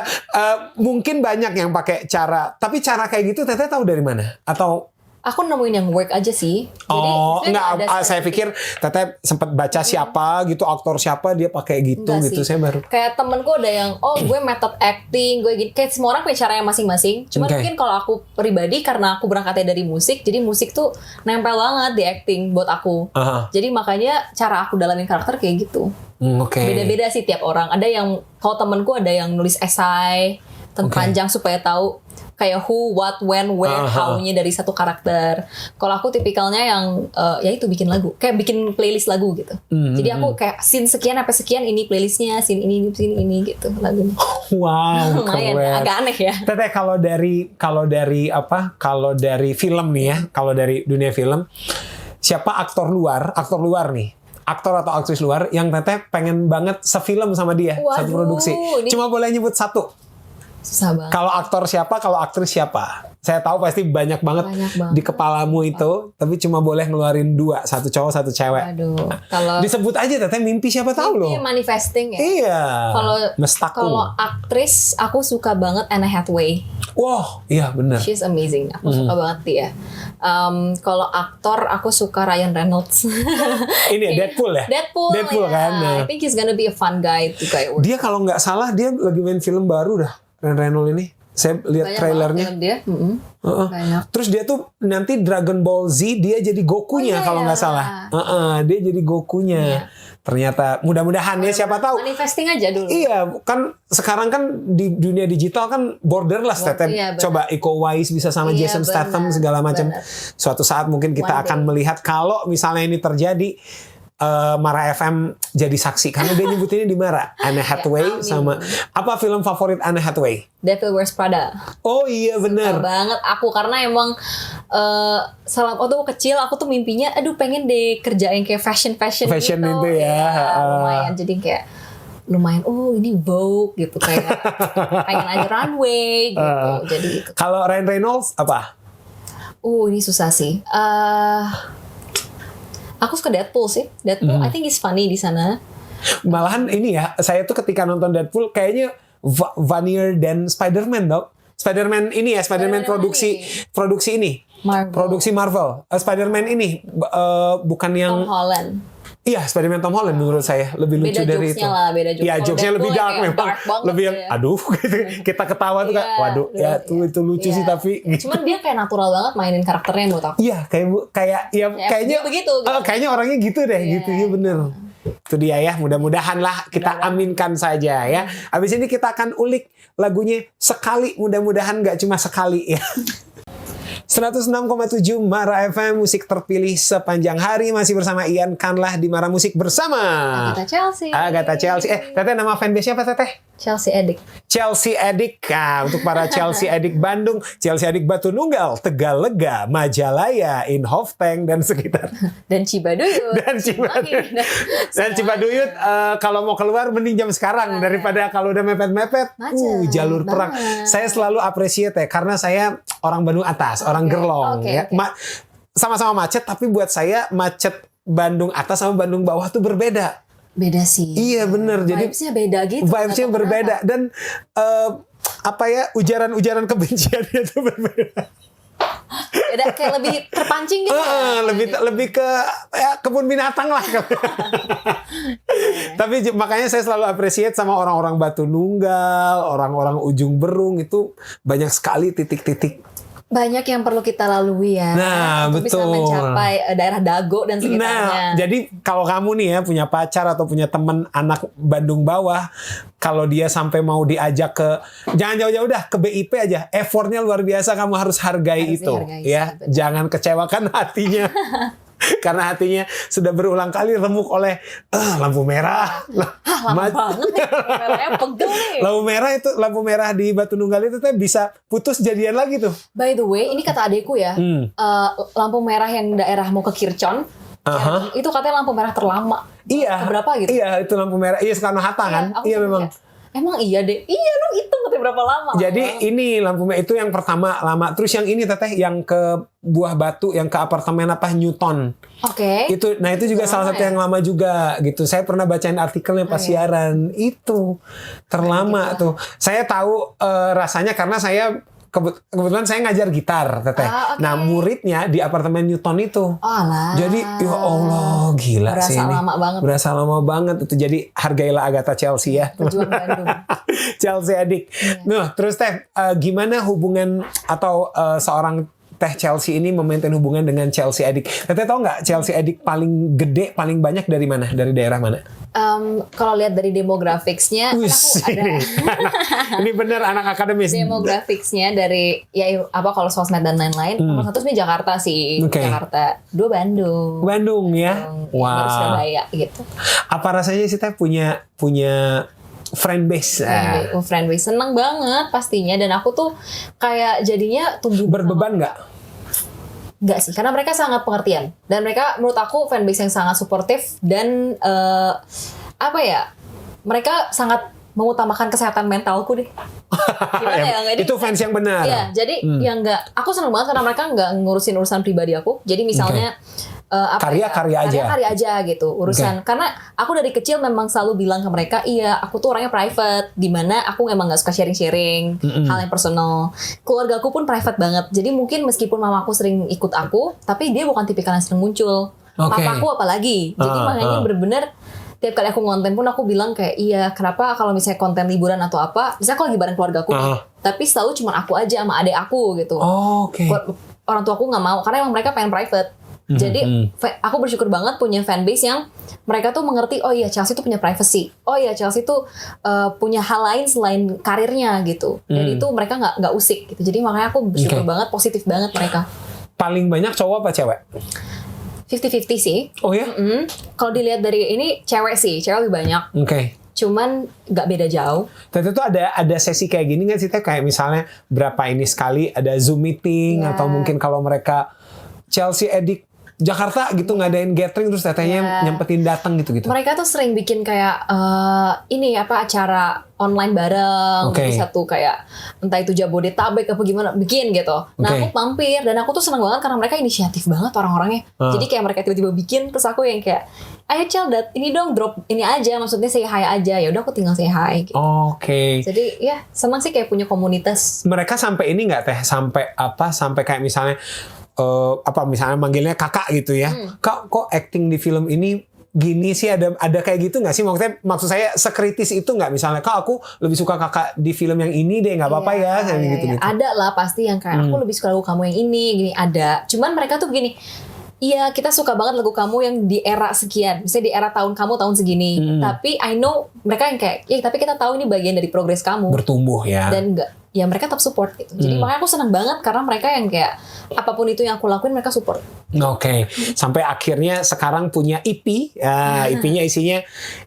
mungkin banyak yang pakai cara, tapi cara kayak gitu Teteh tahu dari mana? Atau Aku nemuin yang work aja sih. Jadi sebenarnya enggak, ada saya pikir Teteh sempat baca siapa gitu, aktor siapa dia pakai gitu Enggak gitu. sih. Saya baru Kayak temenku ada yang gue method acting, gue gini. Kayak semua orang punya caranya masing-masing. Cuman Oke. mungkin kalau aku pribadi karena aku berangkatnya dari musik, jadi musik tuh nempel banget di acting buat aku. Aha. Jadi makanya cara aku dalamin karakter kayak gitu. Oke. Beda-beda sih tiap orang. Ada yang kalau temenku ada yang nulis esai panjang supaya tahu kayak who, what, when, where, how-nya dari satu karakter. Kalau aku tipikalnya yang ya itu bikin lagu, kayak bikin playlist lagu gitu. Jadi aku kayak scene sekian sampai sekian ini playlistnya, scene ini gitu lagunya. Wow, Lumayan, keren. agak aneh ya. Teteh kalau dari film nih ya, kalau dari dunia film, siapa aktor luar nih, aktor atau aktris luar yang Teteh pengen banget sefilm sama dia, satu Waduh, produksi. ini- Cuma boleh nyebut satu. Susah banget. Kalau aktor siapa, kalau aktris siapa? Saya tahu pasti banyak banget di kepalamu itu, tapi cuma boleh ngeluarin 2, satu cowok, satu cewek. Aduh, kalau Disebut aja Teteh, mimpi siapa tahu loh. mimpi manifesting ya. Iya. Kalau aktris aku suka banget Anne Hathaway. Wow, iya benar. She's amazing. Aku suka banget dia. Kalau aktor aku suka Ryan Reynolds. Ini ya, Deadpool ya? Deadpool ya. Kan. Nah. I think he's gonna be a fun guy to kayak work. Dia kalau nggak salah dia lagi main film baru dah, Ryan Reynolds ini. Saya lihat trailernya. Dia. Banyak. Terus dia tuh nanti Dragon Ball Z dia jadi Gokunya kalau nggak salah. Dia jadi Gokunya. Ternyata mudah-mudahan ya, siapa tahu. Manifesting aja dulu. Iya, kan sekarang kan di dunia digital kan borderless Teteh. Iya, coba Iko Uwais bisa sama Iya, Jason Statham segala macam. Suatu saat mungkin kita akan melihat kalau misalnya ini terjadi. Mara FM jadi saksi karena dia nyebutinnya di Mara. Anne Hathaway sama apa film favorit Anne Hathaway? Devil Wears Prada. Oh iya benar. Suka banget aku karena emang waktu kecil aku tuh mimpinya aduh pengen deh kerjain kayak fashion gitu. Itu ya. Lumayan jadi kayak lumayan ini Vogue gitu kayak pengen aja runway gitu. Jadi gitu. Kalau Ryan Reynolds apa? Ini susah sih. Aku suka Deadpool sih. Deadpool, I think is funny di sana. Malahan ini ya, saya tuh ketika nonton Deadpool kayaknya funnier dan Spider-Man dok. Spider-Man ini ya, Spider-Man produksi ini. Marvel. Produksi Marvel. Spider-Man ini bukan yang Tom Holland. Iya, Spider-Man Tom Holland menurut saya lebih lucu dari itu. Beda jokes. Iya, jokesnya lebih dark memang. Lebih yang ya. aduh gitu. Kita ketawa tuh kayak waduh, ya tuh itu lucu sih tapi cuman dia kayak natural banget mainin karakternya menurut aku. Iya, kayaknya begitu. Kayaknya orangnya gitu deh, gitu ya bener. Itu dia ya, mudah-mudahan lah kita aminkan saja ya. Abis ini kita akan ulik lagunya sekali, mudah-mudahan nggak cuma sekali ya. 106,7 Mara FM, musik terpilih sepanjang hari. Masih bersama Ian Kanlah di Mara Musik bersama Agatha Chelsea. Teteh nama fanbase-nya apa Teteh? Chelsea Addict. Chelsea Addict. Nah, untuk para Chelsea Addict Bandung, Chelsea Addict Batu Nunggal, Tegalega, Majalaya, Inhofteng dan sekitar. Dan Cibaduyut. Dan Cibaduyut kalau mau keluar mending jam sekarang daripada kalau udah mepet-mepet. Jalur perang. Saya selalu appreciate ya karena saya orang Bandung atas, orang Gerlong ya. Sama-sama macet tapi buat saya macet Bandung atas sama Bandung bawah tuh berbeda. Beda sih. Iya bener. Jadi vibes-nya beda gitu. Vibes-nya berbeda dan ujaran kebenciannya itu berbeda. Beda kayak lebih terpancing gitu. Lebih ke kebun binatang lah. Tapi makanya saya selalu appreciate sama orang-orang Batu Nunggal, orang-orang Ujung Berung itu banyak sekali titik-titik. Banyak yang perlu kita lalui ya. Nah, untuk betul. bisa mencapai daerah Dago dan Nah, sekitarnya. jadi kalau kamu nih ya punya pacar atau punya teman anak Bandung bawah, kalau dia sampai mau diajak ke, jangan jauh-jauh dah, ke BIP aja. Effortnya luar biasa, kamu harus hargai itu. Ya, jangan kecewakan hatinya. Karena hatinya sudah berulang kali remuk oleh lampu merah. Lama banget nih, merahnya pegel nih. Lampu merah di Batu Nunggal itu tuh bisa putus jadian lagi tuh. By the way, ini kata adekku ya, lampu merah yang daerah mau ke Kircon, itu katanya lampu merah terlama. Iya. Berapa gitu? Iya, itu lampu merah. Iya, Soekarno-Hatta kan? Iya memang. Emang iya deh. Iya lu hitung katanya berapa lama. Jadi ini lampu merah itu yang pertama lama. Terus yang ini Teteh yang ke Buah Batu yang ke apartemen apa Newton. Oke. Itu juga salah satu yang lama juga gitu. Saya pernah bacain artikelnya pas siaran. Itu terlama tuh. Saya tahu rasanya karena saya kebetulan saya ngajar gitar Teteh. Nah muridnya di apartemen Newton itu. Jadi ya Allah gila berasa sih ini. Berasa lama banget itu. Jadi hargailah Agatha Chelsea ya. Pejuang Bandung. Chelsea Addict. Nah terus Teh gimana hubungan atau seorang Teh Chelsea ini memaintain hubungan dengan Chelsea Addict? Teteh tahu nggak Chelsea Addict paling gede paling banyak dari mana? Dari daerah mana? Kalau lihat dari demografiksnya, kan aku ada. Ini bener anak akademis. Demografiksnya dari kalau sosmed dan lain-lain. Nomor 1 sebenarnya Jakarta sih. Jakarta. 2 Bandung. Bandung ya. Wow. Surabaya gitu. Apa rasanya sih Teh punya friend base? Friend base seneng banget pastinya dan aku tuh kayak jadinya tumbuh. Berbeban nggak? Nggak sih, karena mereka sangat pengertian dan mereka menurut aku fanbase yang sangat suportif dan mereka sangat mengutamakan kesehatan mentalku deh. Gimana ya? Jadi, itu fans yang benar. Iya, jadi yang nggak, aku seneng banget karena mereka nggak ngurusin urusan pribadi aku. Jadi misalnya karya aja gitu urusan. Karena aku dari kecil memang selalu bilang ke mereka, iya aku tuh orangnya private, dimana aku emang nggak suka sharing hal yang personal. Keluarga aku pun private banget. Jadi mungkin meskipun mama aku sering ikut aku, tapi dia bukan tipikal yang sering muncul. Papaku apalagi. Jadi makanya bener-bener tiap kali aku ngonten pun aku bilang kayak, iya kenapa kalau misalnya konten liburan atau apa, misalnya aku lagi bareng keluarga aku, tapi selalu cuma aku aja sama adek aku gitu. Orang tua aku nggak mau karena emang mereka pengen private. Jadi aku bersyukur banget punya fanbase yang mereka tuh mengerti, oh iya Chelsea tuh punya privacy, oh iya Chelsea tuh punya hal lain selain karirnya gitu. Jadi itu mereka nggak usik gitu. Jadi makanya aku bersyukur banget, positif banget mereka. Paling banyak cowok apa cewek? 50-50 sih. Oh ya? Kalau dilihat dari ini cewek lebih banyak. Cuman nggak beda jauh. Tapi itu ada sesi kayak gini nggak sih Teh? Kayak misalnya berapa ini sekali ada Zoom meeting atau mungkin kalau mereka Chelsea Edik Jakarta gitu ngadain gathering terus tetehnya nyempetin datang gitu. Mereka tuh sering bikin kayak acara online bareng di satu kayak entah itu Jabodetabek apa gimana bikin gitu. Nah aku mampir dan aku tuh seneng banget karena mereka inisiatif banget orang-orangnya. Jadi kayak mereka tiba-tiba bikin terus aku yang kayak ayo Cel, ini dong drop ini aja, maksudnya say hi aja. Ya udah aku tinggal say hi gitu. Jadi ya senang sih kayak punya komunitas. Mereka sampai ini nggak Teh? Sampai kayak misalnya misalnya manggilnya kakak gitu ya. Kak kok acting di film ini gini sih, ada kayak gitu nggak sih? Maksud saya sekritis itu nggak, misalnya kak aku lebih suka kakak di film yang ini deh, nggak apa-apa ya kayak gitu. Ada lah pasti yang kayak aku lebih suka lagu kamu yang ini gini, ada. Cuman mereka tuh begini, iya kita suka banget lagu kamu yang di era sekian, misalnya di era tahun kamu tahun segini. Tapi I know mereka yang kayak, ya tapi kita tahu ini bagian dari progres kamu bertumbuh ya. Dan enggak, ya mereka tetap support gitu. Jadi makanya aku senang banget karena mereka yang kayak apapun itu yang aku lakuin mereka support. Sampai akhirnya sekarang punya EP. EP-nya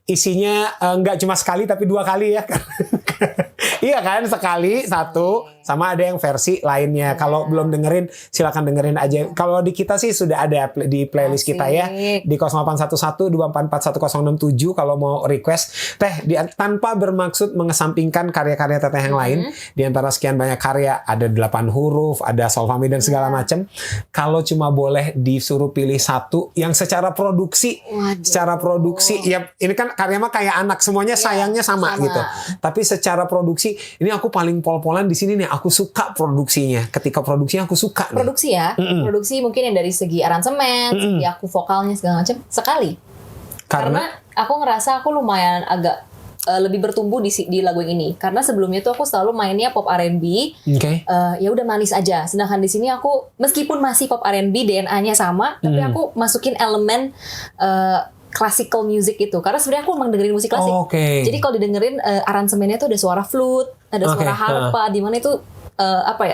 isinya nggak cuma sekali tapi 2 kali ya. Iya kan, sekali satu, sama ada yang versi lainnya. Kalau belum dengerin silakan dengerin aja. Kalau di kita sih sudah ada di playlist kita ya, di 0811-244-1067 kalau mau request. Teh, tanpa bermaksud mengesampingkan karya-karya Teteh yang lain, di antara sekian banyak karya ada 8 huruf, ada Solfami dan segala macam. Kalau cuma boleh disuruh pilih satu yang secara produksi, ya ini kan karya mah kayak anak, semuanya sayangnya sama gitu. Tapi secara produksi, ini aku paling pol-polan di sini nih, aku suka produksinya. Ketika produksinya aku suka nih. Produksi ya, produksi mungkin yang dari segi aransemen, segi aku vokalnya segala macam sekali. Karena aku ngerasa aku lumayan agak lebih bertumbuh di lagu yang ini. Karena sebelumnya tuh aku selalu mainnya pop R&B, ya udah manis aja. Sedangkan di sini aku meskipun masih pop R&B DNA-nya sama, tapi aku masukin elemen classical music itu, karena sebenarnya aku emang dengerin musik klasik. Jadi kalau didengerin aransemennya tuh ada suara flute, ada suara harpa, di mana itu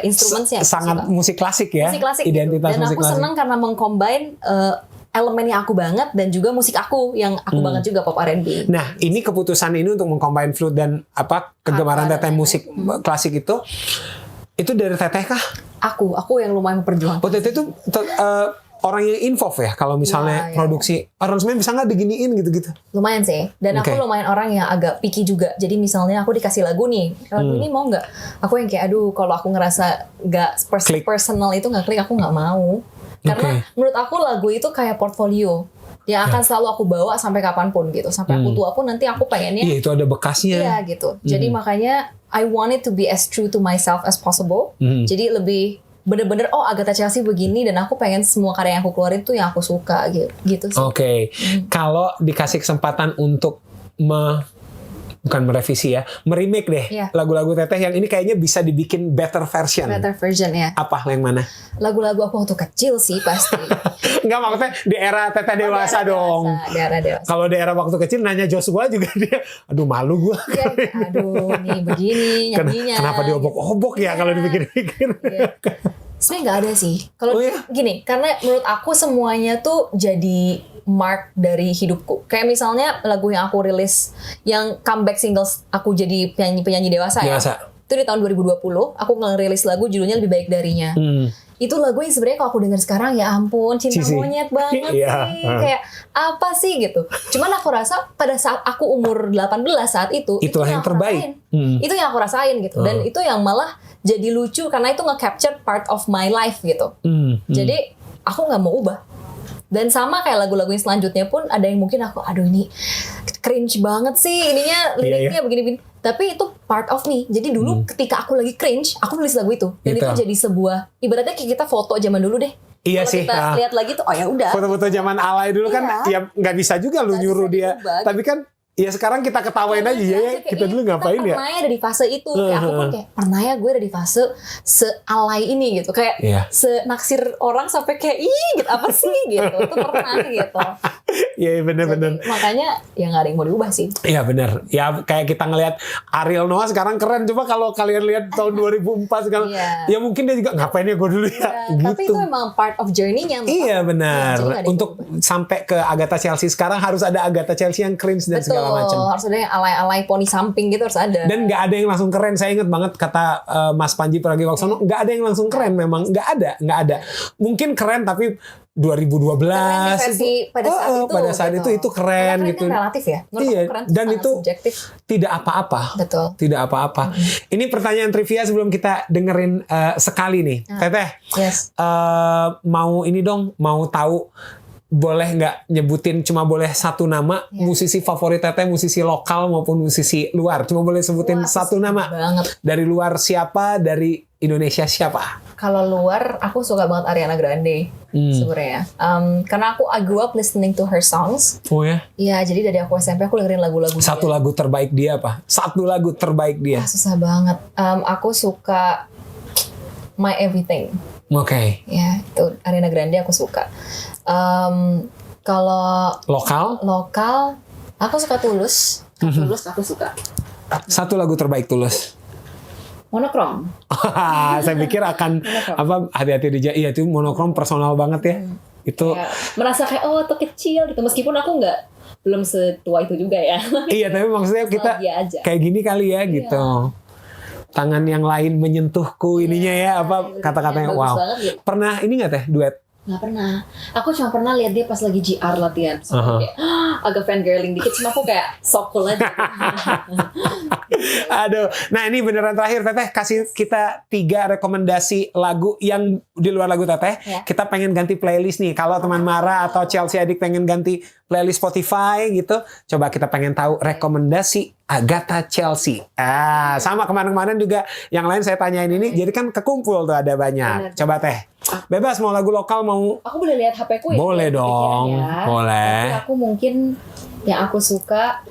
instrumennya sangat musik klasik ya. Musik klasik identitas gitu. Dan aku seneng karena mengcombine elemennya aku banget dan juga musik aku yang aku banget juga pop R&B. Nah, ini keputusan ini untuk mengcombine flute dan kegemaran Teteh musik klasik itu dari Teteh kah? Aku yang lumayan memperjuangkan. Teteh itu orang yang involve ya kalau misalnya produksi aransemen bisa nggak diginiin gitu-gitu. Lumayan sih. Dan aku lumayan orang yang agak picky juga. Jadi misalnya aku dikasih lagu nih, lagu ini mau nggak? Aku yang kayak kalau aku ngerasa nggak personal itu nggak klik, aku nggak mau. Karena menurut aku lagu itu kayak portfolio yang akan selalu aku bawa sampai kapanpun gitu. Sampai aku tua pun nanti aku pengennya. Iya, itu ada bekasnya. Iya gitu. Jadi makanya I want it to be as true to myself as possible. Jadi lebih bener-bener Agatha Chelsea begini, dan aku pengen semua karya yang aku keluarin tuh yang aku suka gitu sih. Kalau dikasih kesempatan untuk bukan merevisi ya, meremake deh lagu-lagu Teteh yang ini kayaknya bisa dibikin better version. Better version ya. Apa yang mana? Lagu-lagu aku waktu kecil sih pasti. Enggak, maksudnya di era Teteh dewasa dong. Di era dewasa. Kalau di era waktu kecil nanya Joshua juga dia, aduh malu gue. Nih begini nyanyinya. Kenapa diobok-obok ya kalau dipikir-pikir? Sebenarnya nggak ada sih. Kalau gini, karena menurut aku semuanya tuh jadi mark dari hidupku. Kayak misalnya lagu yang aku rilis, yang comeback singles aku jadi penyanyi dewasa ya. Itu di tahun 2020 aku ngerilis lagu judulnya Lebih Baik Darinya. Itu lagu yang sebenarnya kalau aku dengar sekarang ya ampun cinta monyet banget sih. Kayak apa sih gitu. Cuman aku rasa pada saat aku umur 18 saat itu yang terbaik. Itu yang aku rasain gitu. Dan itu yang malah jadi lucu karena itu nge-capture part of my life gitu. Jadi aku nggak mau ubah. Dan sama kayak lagu-lagu yang selanjutnya pun ada yang mungkin aku aduh ini cringe banget sih ininya liriknya begini-begini. Tapi itu part of me. Jadi dulu ketika aku lagi cringe, aku nulis lagu itu. Dan itu jadi sebuah ibaratnya kayak kita foto zaman dulu deh. Iya Kalau sih. kita lihat lagi tuh, oh ya udah. Foto-foto zaman alay dulu kan, ya nggak bisa juga lu nyuruh dia. Tapi kan, ya sekarang kita ketawain aja ya. Kita dulu ngapain ya? Pernah ya ada di fase itu. Kayak aku pun kayak pernah ya gue ada di fase sealay ini gitu. Kayak senaksir orang sampai kayak ih gitu apa sih gitu. Itu pernah gitu. Iya bener-bener. Makanya ya nggak ada yang mau diubah sih. Iya bener. Ya kayak kita ngelihat Ariel Noah sekarang keren. Coba kalau kalian lihat tahun 2004 sekarang, ya mungkin dia juga ngapain ya gue dulu ya. Gitu. Tapi itu memang part of journey-nya. Iya benar. Untuk sampai ke Agatha Chelsea sekarang harus ada Agatha Chelsea yang cringe dan segala macam. Harus ada yang alay-alay poni samping gitu harus ada. Dan nggak ada yang langsung keren. Saya ingat banget kata Mas Panji Pragiwaksono, nggak ada yang langsung keren memang. Nggak ada. Mungkin keren tapi 2012 versi pada saat itu keren gitu. Kan relatif ya. Iya. Dan itu subjektif. Tidak apa-apa. Betul. Tidak apa-apa. Ini pertanyaan trivia sebelum kita dengerin sekali nih. Teteh. Yes. Mau ini dong, mau tahu boleh nggak nyebutin cuma boleh satu nama musisi favorit Teteh, musisi lokal maupun musisi luar, cuma boleh sebutin satu nama banget. Dari luar siapa, dari Indonesia siapa? Kalau luar aku suka banget Ariana Grande sebenarnya, karena aku I grew up listening to her songs. Oh ya? Iya, jadi dari aku SMP aku dengerin lagu-lagu Satu dia. lagu terbaik dia apa? Satu lagu terbaik dia. Susah banget. Aku suka My Everything. Oke. Ya, itu Ariana Grande aku suka. Kalau lokal, aku suka Tulus. Tulus aku suka. Satu lagu terbaik Tulus. Monokrom. Saya pikir akan hati-hati di iya itu Monokrom personal banget ya. Itu kayak, merasa kayak waktu kecil gitu meskipun aku belum setua itu juga ya. Iya, tapi maksudnya kita kayak gini kali ya gitu. Tangan yang lain menyentuhku ininya ya apa kata-katanya wow. Gitu. Pernah ini nggak Teh duet? Nggak pernah. Aku cuma pernah lihat dia pas lagi GR latihan. So, kayak, agak fangirling dikit. Cuma aku kayak sok cool aja. Aduh. Nah ini beneran terakhir Teteh. Kasih kita 3 rekomendasi lagu yang di luar lagu Teteh. Kita pengen ganti playlist nih. Kalau teman Mara atau Chelsea Adik pengen ganti playlist Spotify gitu. Coba kita pengen tahu rekomendasi Agatha Chelsea. Sama kemarin-kemarin juga yang lain saya tanyain ini. Jadi kan kekumpul tuh ada banyak. Coba Teh. Bebas mau lagu lokal mau. Aku boleh lihat HP ku ya. Boleh dong. Ya. Boleh. Tapi aku mungkin yang aku suka.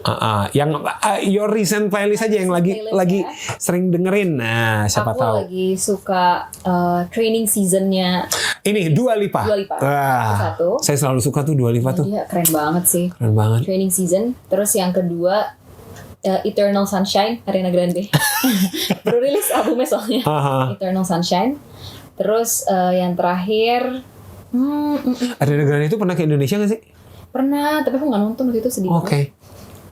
Yang your recent playlist aja yang lagi sering dengerin. Nah, siapa tahu. Aku lagi suka training seasonnya. Ini Dua Lipa. Satu. Saya selalu suka tuh Dua Lipa tuh. Dia keren banget sih. Keren banget. Training season. Terus yang kedua Eternal Sunshine Ariana Grande. Baru rilis albumnya soalnya. Eternal Sunshine. Terus yang terakhir Ariana Grande itu pernah ke Indonesia nggak sih? Pernah, tapi aku nggak nonton waktu itu sedih. Oke.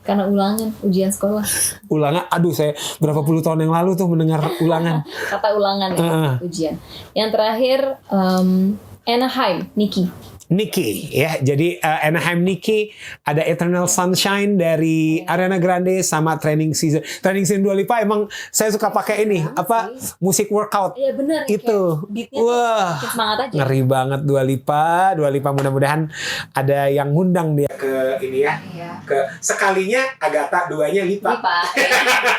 Karena ulangan ujian sekolah. Ulangan, aduh saya berapa puluh tahun yang lalu tuh mendengar ulangan. Kata ulangan ya, ujian. Yang terakhir Anaheim, Nikki ya. Jadi Anaheim Nikki, ada Eternal Sunshine dari Ariana Grande sama Training Season Dua Lipa. Emang saya suka pakai ini musik workout. Iya benar. Itu. Wah. Semangat aja. Ngeri banget Dua Lipa mudah-mudahan ada yang ngundang dia ke ini ya. Ke sekalinya Agatha, duanya Lipa.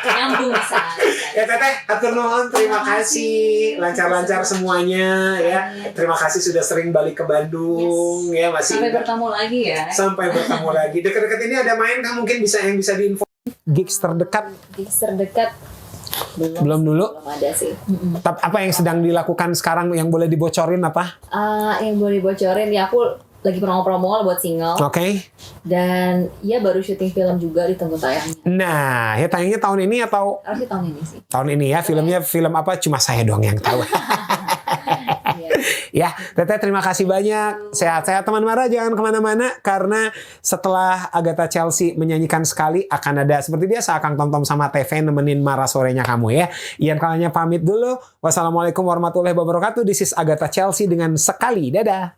Nyambung bisa. Ya Teteh, atur nuhun, terima kasih. Lancar-lancar semuanya ya. Terima kasih sudah sering balik ke Bandung. Ya masih sampai bertemu lagi ya. Sampai bertemu lagi. Dekat-dekat ini ada main kan mungkin bisa diinfo. Gigs terdekat. Belum dulu. Belum ada sih. Apa yang sedang dilakukan sekarang yang boleh dibocorin apa? Yang boleh dibocorin ya aku lagi promo-promo buat single. Oke. Dan ya baru syuting film juga ditunggu tayangnya. Nah, ya tayangnya tahun ini atau? Harusnya tahun ini sih. Tahun ini ya. Filmnya film apa? Cuma saya doang yang tahu. Ya, Teteh terima kasih banyak. Sehat-sehat teman Mara, jangan kemana-mana karena setelah Agatha Chelsea menyanyikan sekali akan ada seperti biasa Kang Tomtom sama TV nemenin Mara sorenya kamu ya. Ian Kalanya pamit dulu. Wassalamualaikum warahmatullahi wabarakatuh. This is Agatha Chelsea dengan Sekali. Dadah.